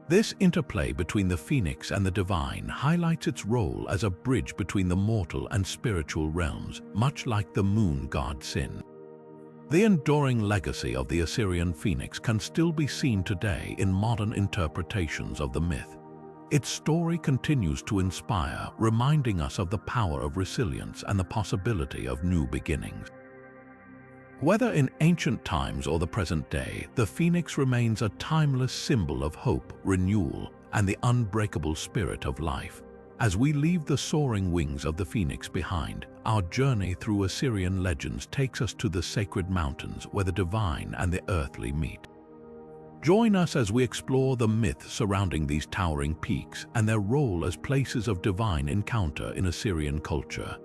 This interplay between the phoenix and the divine highlights its role as a bridge between the mortal and spiritual realms, much like the moon god Sin. The enduring legacy of the Assyrian phoenix can still be seen today in modern interpretations of the myth. Its story continues to inspire, reminding us of the power of resilience and the possibility of new beginnings. Whether in ancient times or the present day, the phoenix remains a timeless symbol of hope, renewal, and the unbreakable spirit of life. As we leave the soaring wings of the phoenix behind, our journey through Assyrian legends takes us to the sacred mountains where the divine and the earthly meet. Join us as we explore the myths surrounding these towering peaks and their role as places of divine encounter in Assyrian culture.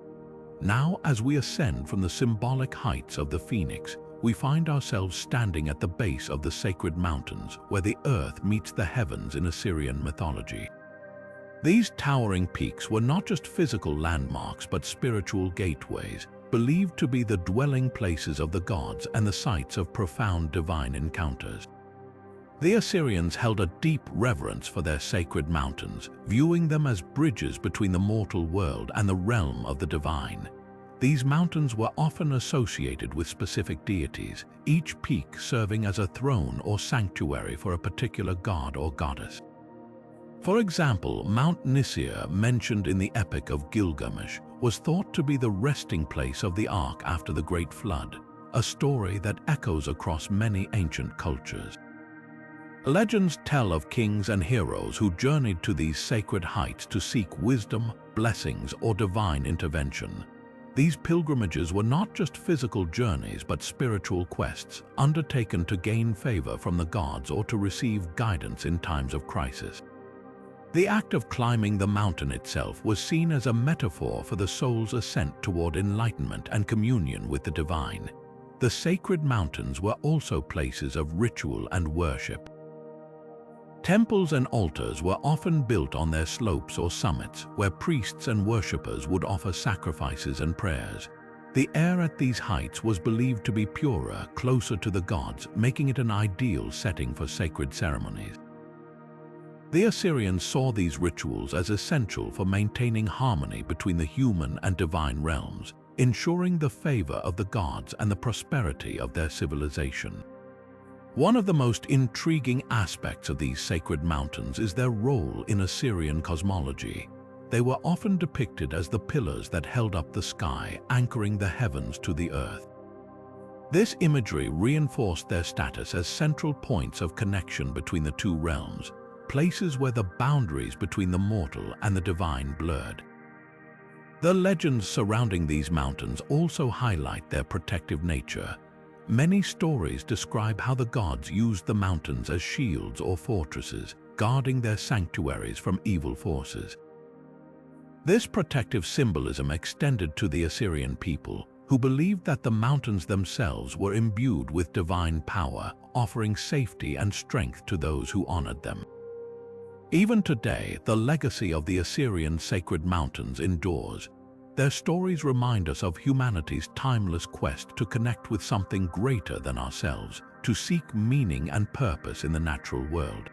Now, as we ascend from the symbolic heights of the phoenix, we find ourselves standing at the base of the sacred mountains where the earth meets the heavens in Assyrian mythology. These towering peaks were not just physical landmarks but spiritual gateways, believed to be the dwelling places of the gods and the sites of profound divine encounters. The Assyrians held a deep reverence for their sacred mountains, viewing them as bridges between the mortal world and the realm of the divine. These mountains were often associated with specific deities, each peak serving as a throne or sanctuary for a particular god or goddess. For example, Mount Nisir, mentioned in the Epic of Gilgamesh, was thought to be the resting place of the Ark after the Great Flood, a story that echoes across many ancient cultures. Legends tell of kings and heroes who journeyed to these sacred heights to seek wisdom, blessings, or divine intervention. These pilgrimages were not just physical journeys but spiritual quests, undertaken to gain favor from the gods or to receive guidance in times of crisis. The act of climbing the mountain itself was seen as a metaphor for the soul's ascent toward enlightenment and communion with the divine. The sacred mountains were also places of ritual and worship. Temples and altars were often built on their slopes or summits, where priests and worshippers would offer sacrifices and prayers. The air at these heights was believed to be purer, closer to the gods, making it an ideal setting for sacred ceremonies. The Assyrians saw these rituals as essential for maintaining harmony between the human and divine realms, ensuring the favor of the gods and the prosperity of their civilization. One of the most intriguing aspects of these sacred mountains is their role in Assyrian cosmology. They were often depicted as the pillars that held up the sky, anchoring the heavens to the earth. This imagery reinforced their status as central points of connection between the two realms, places where the boundaries between the mortal and the divine blurred. The legends surrounding these mountains also highlight their protective nature. Many stories describe how the gods used the mountains as shields or fortresses, guarding their sanctuaries from evil forces. This protective symbolism extended to the Assyrian people, who believed that the mountains themselves were imbued with divine power, offering safety and strength to those who honored them. Even today, the legacy of the Assyrian sacred mountains endures. Their stories remind us of humanity's timeless quest to connect with something greater than ourselves, to seek meaning and purpose in the natural world.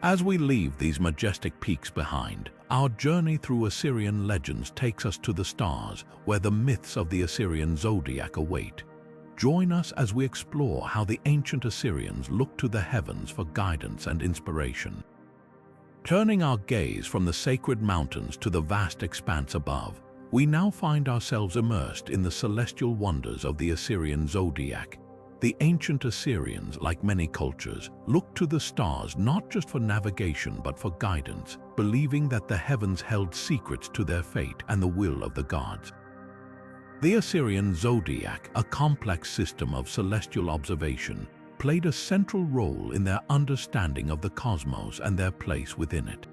As we leave these majestic peaks behind, our journey through Assyrian legends takes us to the stars, where the myths of the Assyrian zodiac await. Join us as we explore how the ancient Assyrians looked to the heavens for guidance and inspiration. Turning our gaze from the sacred mountains to the vast expanse above, we now find ourselves immersed in the celestial wonders of the Assyrian zodiac. The ancient Assyrians, like many cultures, looked to the stars not just for navigation but for guidance, believing that the heavens held secrets to their fate and the will of the gods. The Assyrian zodiac, a complex system of celestial observation, played a central role in their understanding of the cosmos and their place within it.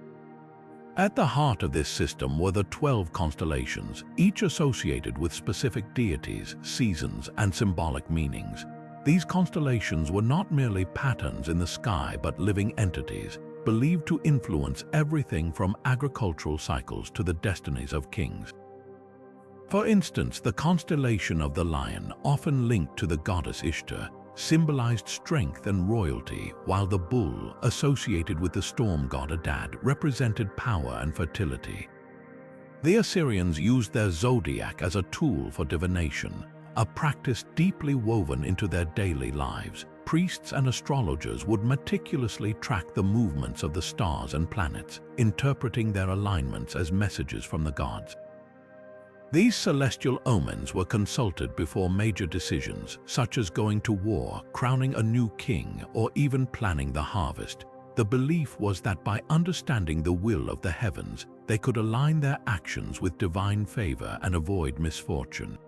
At the heart of this system were the 12 constellations, each associated with specific deities, seasons, and symbolic meanings. These constellations were not merely patterns in the sky but living entities, believed to influence everything from agricultural cycles to the destinies of kings. For instance, the constellation of the Lion, often linked to the goddess Ishtar, symbolized strength and royalty, while the Bull, associated with the storm god Adad, represented power and fertility. The Assyrians used their zodiac as a tool for divination, a practice deeply woven into their daily lives. Priests and astrologers would meticulously track the movements of the stars and planets, interpreting their alignments as messages from the gods. These celestial omens were consulted before major decisions, such as going to war, crowning a new king, or even planning the harvest. The belief was that by understanding the will of the heavens, they could align their actions with divine favor and avoid misfortune.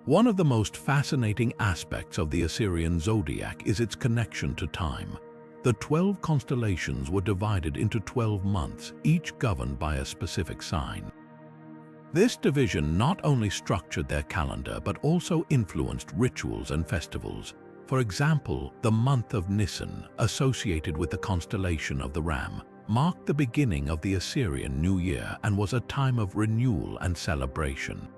One of the most fascinating aspects of the Assyrian zodiac is its connection to time. The 12 constellations were divided into 12 months, each governed by a specific sign. This division not only structured their calendar but also influenced rituals and festivals. For example, the month of Nisan, associated with the constellation of the Ram, marked the beginning of the Assyrian New Year and was a time of renewal and celebration.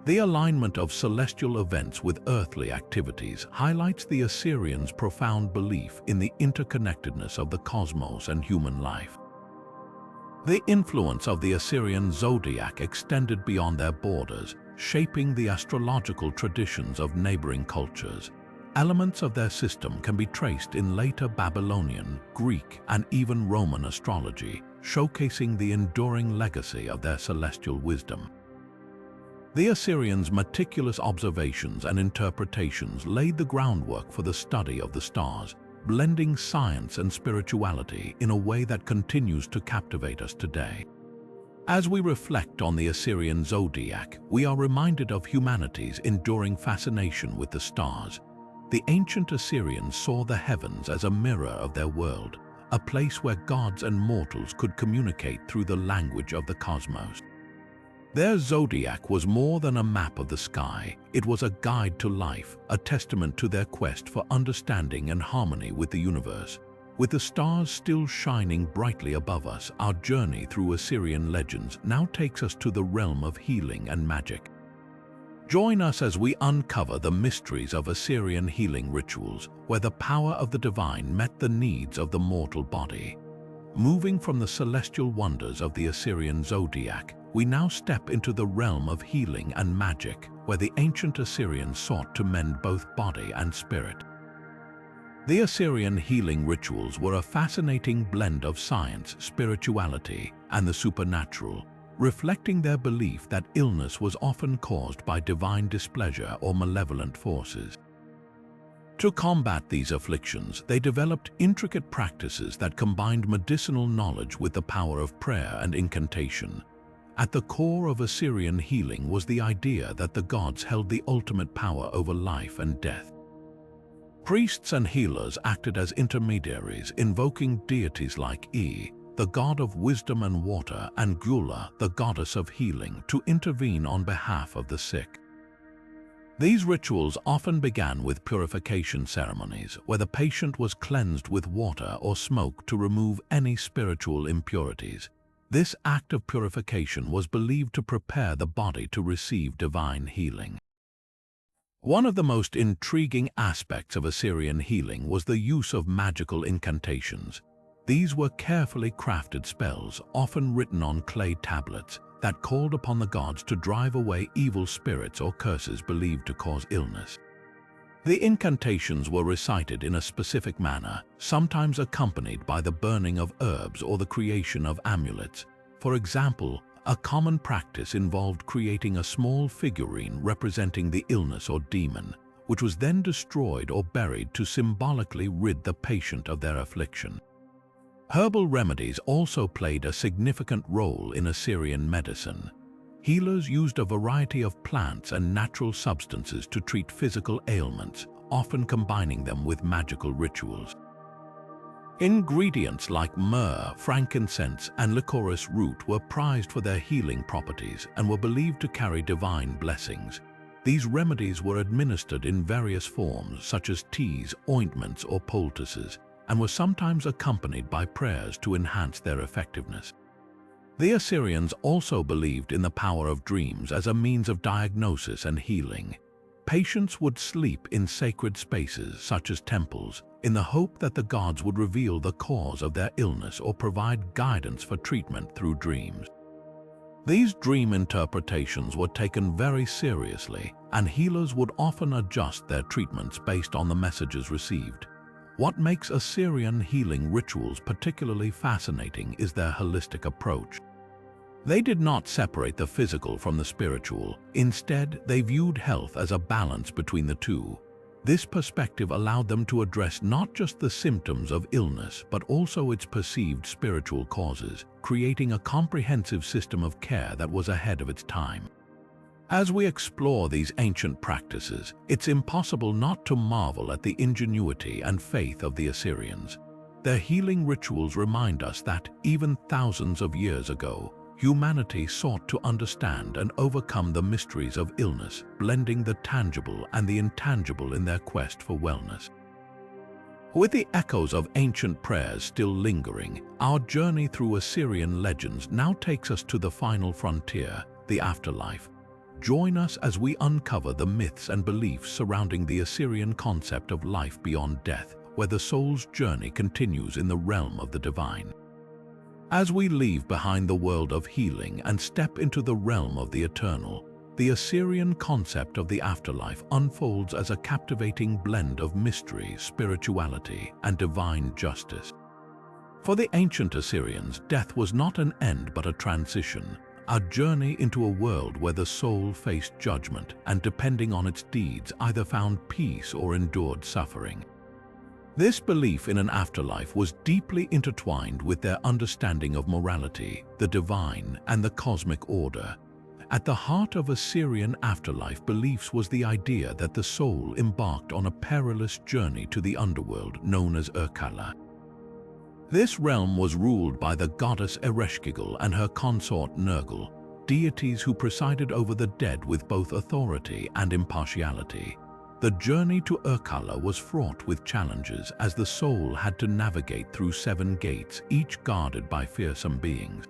The alignment of celestial events with earthly activities highlights the Assyrians' profound belief in the interconnectedness of the cosmos and human life. The influence of the Assyrian zodiac extended beyond their borders, shaping the astrological traditions of neighboring cultures. Elements of their system can be traced in later Babylonian, Greek, and even Roman astrology, showcasing the enduring legacy of their celestial wisdom. The Assyrians' meticulous observations and interpretations laid the groundwork for the study of the stars, blending science and spirituality in a way that continues to captivate us today. As we reflect on the Assyrian zodiac, we are reminded of humanity's enduring fascination with the stars. The ancient Assyrians saw the heavens as a mirror of their world, a place where gods and mortals could communicate through the language of the cosmos. Their zodiac was more than a map of the sky. It was a guide to life, a testament to their quest for understanding and harmony with the universe. With the stars still shining brightly above us, our journey through Assyrian legends now takes us to the realm of healing and magic. Join us as we uncover the mysteries of Assyrian healing rituals, where the power of the divine met the needs of the mortal body. Moving from the celestial wonders of the Assyrian zodiac, we now step into the realm of healing and magic, where the ancient Assyrians sought to mend both body and spirit. The Assyrian healing rituals were a fascinating blend of science, spirituality, and the supernatural, reflecting their belief that illness was often caused by divine displeasure or malevolent forces. To combat these afflictions, they developed intricate practices that combined medicinal knowledge with the power of prayer and incantation. At the core of Assyrian healing was the idea that the gods held the ultimate power over life and death. Priests and healers acted as intermediaries, invoking deities like E, the god of wisdom and water, and Gula, the goddess of healing, to intervene on behalf of the sick. These rituals often began with purification ceremonies, where the patient was cleansed with water or smoke to remove any spiritual impurities. This act of purification was believed to prepare the body to receive divine healing. One of the most intriguing aspects of Assyrian healing was the use of magical incantations. These were carefully crafted spells, often written on clay tablets, that called upon the gods to drive away evil spirits or curses believed to cause illness. The incantations were recited in a specific manner, sometimes accompanied by the burning of herbs or the creation of amulets. For example, a common practice involved creating a small figurine representing the illness or demon, which was then destroyed or buried to symbolically rid the patient of their affliction. Herbal remedies also played a significant role in Assyrian medicine. Healers used a variety of plants and natural substances to treat physical ailments, often combining them with magical rituals. Ingredients like myrrh, frankincense, and licorice root were prized for their healing properties and were believed to carry divine blessings. These remedies were administered in various forms, such as teas, ointments, or poultices, and were sometimes accompanied by prayers to enhance their effectiveness. The Assyrians also believed in the power of dreams as a means of diagnosis and healing. Patients would sleep in sacred spaces, such as temples, in the hope that the gods would reveal the cause of their illness or provide guidance for treatment through dreams. These dream interpretations were taken very seriously, and healers would often adjust their treatments based on the messages received. What makes Assyrian healing rituals particularly fascinating is their holistic approach. They did not separate the physical from the spiritual. Instead, they viewed health as a balance between the two. This perspective allowed them to address not just the symptoms of illness, but also its perceived spiritual causes, creating a comprehensive system of care that was ahead of its time. As we explore these ancient practices, it's impossible not to marvel at the ingenuity and faith of the Assyrians. Their healing rituals remind us that, even thousands of years ago, humanity sought to understand and overcome the mysteries of illness, blending the tangible and the intangible in their quest for wellness. With the echoes of ancient prayers still lingering, our journey through Assyrian legends now takes us to the final frontier, the afterlife. Join us as we uncover the myths and beliefs surrounding the Assyrian concept of life beyond death, where the soul's journey continues in the realm of the divine. As we leave behind the world of healing and step into the realm of the eternal, the Assyrian concept of the afterlife unfolds as a captivating blend of mystery, spirituality, and divine justice. For the ancient Assyrians, death was not an end but a transition, a journey into a world where the soul faced judgment and, depending on its deeds, either found peace or endured suffering. This belief in an afterlife was deeply intertwined with their understanding of morality, the divine, and the cosmic order. At the heart of Assyrian afterlife beliefs was the idea that the soul embarked on a perilous journey to the underworld known as Urkala. This realm was ruled by the goddess Ereshkigal and her consort Nergal, deities who presided over the dead with both authority and impartiality. The journey to Urkala was fraught with challenges as the soul had to navigate through 7 gates, each guarded by fearsome beings.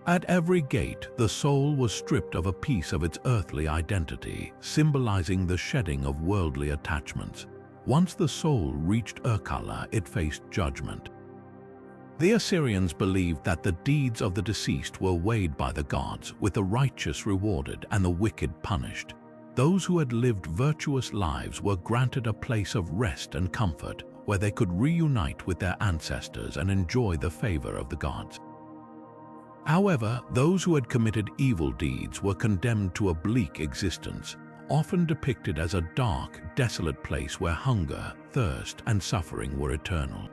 At every gate, the soul was stripped of a piece of its earthly identity, symbolizing the shedding of worldly attachments. Once the soul reached Urkala, it faced judgment. The Assyrians believed that the deeds of the deceased were weighed by the gods, with the righteous rewarded and the wicked punished. Those who had lived virtuous lives were granted a place of rest and comfort, where they could reunite with their ancestors and enjoy the favor of the gods. However, those who had committed evil deeds were condemned to a bleak existence, often depicted as a dark, desolate place where hunger, thirst, and suffering were eternal.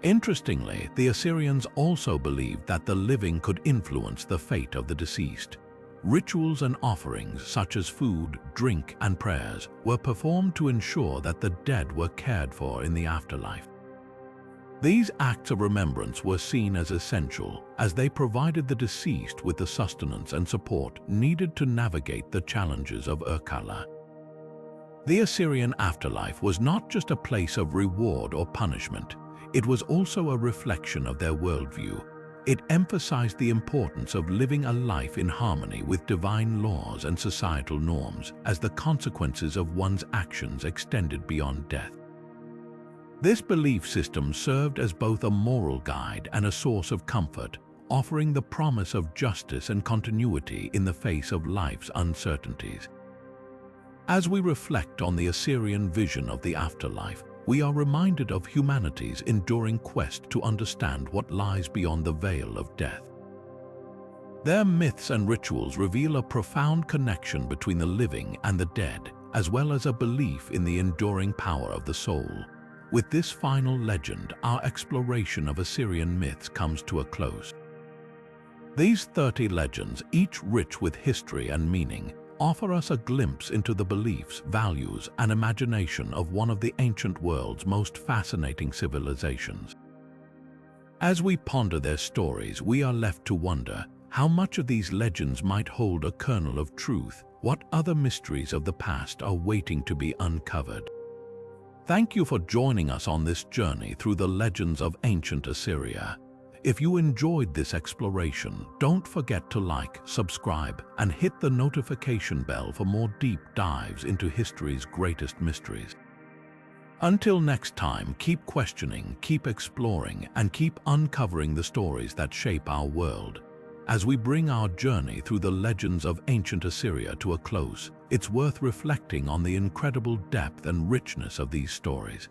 Interestingly, the Assyrians also believed that the living could influence the fate of the deceased. Rituals and offerings such as food, drink, and prayers were performed to ensure that the dead were cared for in the afterlife. These acts of remembrance were seen as essential as they provided the deceased with the sustenance and support needed to navigate the challenges of Urkala. The Assyrian afterlife was not just a place of reward or punishment, it was also a reflection of their worldview. It emphasized the importance of living a life in harmony with divine laws and societal norms as the consequences of one's actions extended beyond death. This belief system served as both a moral guide and a source of comfort, offering the promise of justice and continuity in the face of life's uncertainties. As we reflect on the Assyrian vision of the afterlife, we are reminded of humanity's enduring quest to understand what lies beyond the veil of death. Their myths and rituals reveal a profound connection between the living and the dead, as well as a belief in the enduring power of the soul. With this final legend, our exploration of Assyrian myths comes to a close. These 30 legends, each rich with history and meaning, offer us a glimpse into the beliefs, values, and imagination of one of the ancient world's most fascinating civilizations. As we ponder their stories, we are left to wonder how much of these legends might hold a kernel of truth. What other mysteries of the past are waiting to be uncovered? Thank you for joining us on this journey through the legends of ancient Assyria. If you enjoyed this exploration, don't forget to like, subscribe, and hit the notification bell for more deep dives into history's greatest mysteries. Until next time, keep questioning, keep exploring, and keep uncovering the stories that shape our world. As we bring our journey through the legends of ancient Assyria to a close, it's worth reflecting on the incredible depth and richness of these stories.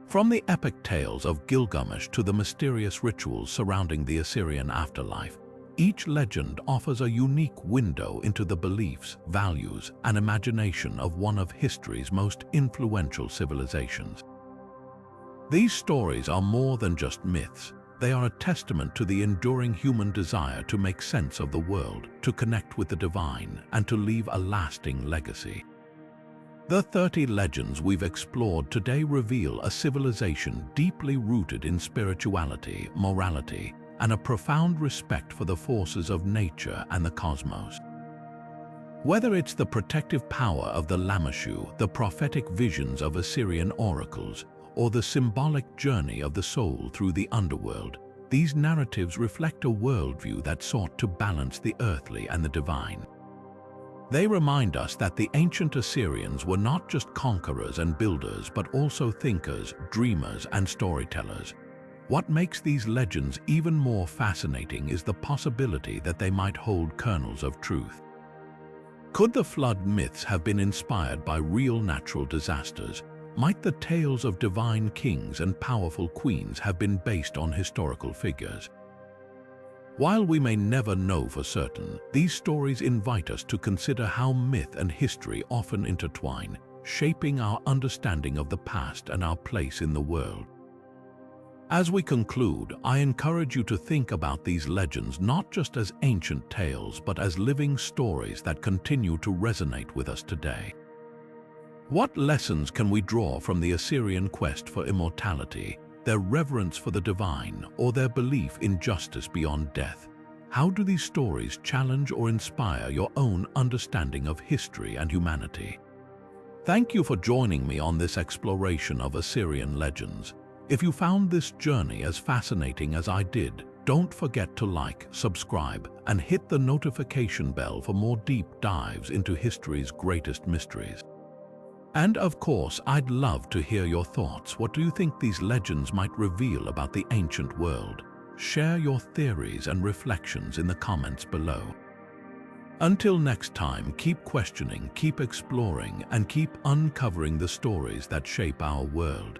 From the epic tales of Gilgamesh to the mysterious rituals surrounding the Assyrian afterlife, each legend offers a unique window into the beliefs, values, and imagination of one of history's most influential civilizations. These stories are more than just myths. They are a testament to the enduring human desire to make sense of the world, to connect with the divine, and to leave a lasting legacy. The 30 legends we've explored today reveal a civilization deeply rooted in spirituality, morality, and a profound respect for the forces of nature and the cosmos. Whether it's the protective power of the Lamassu, the prophetic visions of Assyrian oracles, or the symbolic journey of the soul through the underworld, these narratives reflect a worldview that sought to balance the earthly and the divine. They remind us that the ancient Assyrians were not just conquerors and builders, but also thinkers, dreamers, and storytellers. What makes these legends even more fascinating is the possibility that they might hold kernels of truth. Could the flood myths have been inspired by real natural disasters? Might the tales of divine kings and powerful queens have been based on historical figures? While we may never know for certain, these stories invite us to consider how myth and history often intertwine, shaping our understanding of the past and our place in the world. As we conclude, I encourage you to think about these legends not just as ancient tales, but as living stories that continue to resonate with us today. What lessons can we draw from the Assyrian quest for immortality, their reverence for the divine, or their belief in justice beyond death? How do these stories challenge or inspire your own understanding of history and humanity? Thank you for joining me on this exploration of Assyrian legends. If you found this journey as fascinating as I did, don't forget to like, subscribe, and hit the notification bell for more deep dives into history's greatest mysteries. And of course, I'd love to hear your thoughts. What do you think these legends might reveal about the ancient world? Share your theories and reflections in the comments below. Until next time, keep questioning, keep exploring, and keep uncovering the stories that shape our world.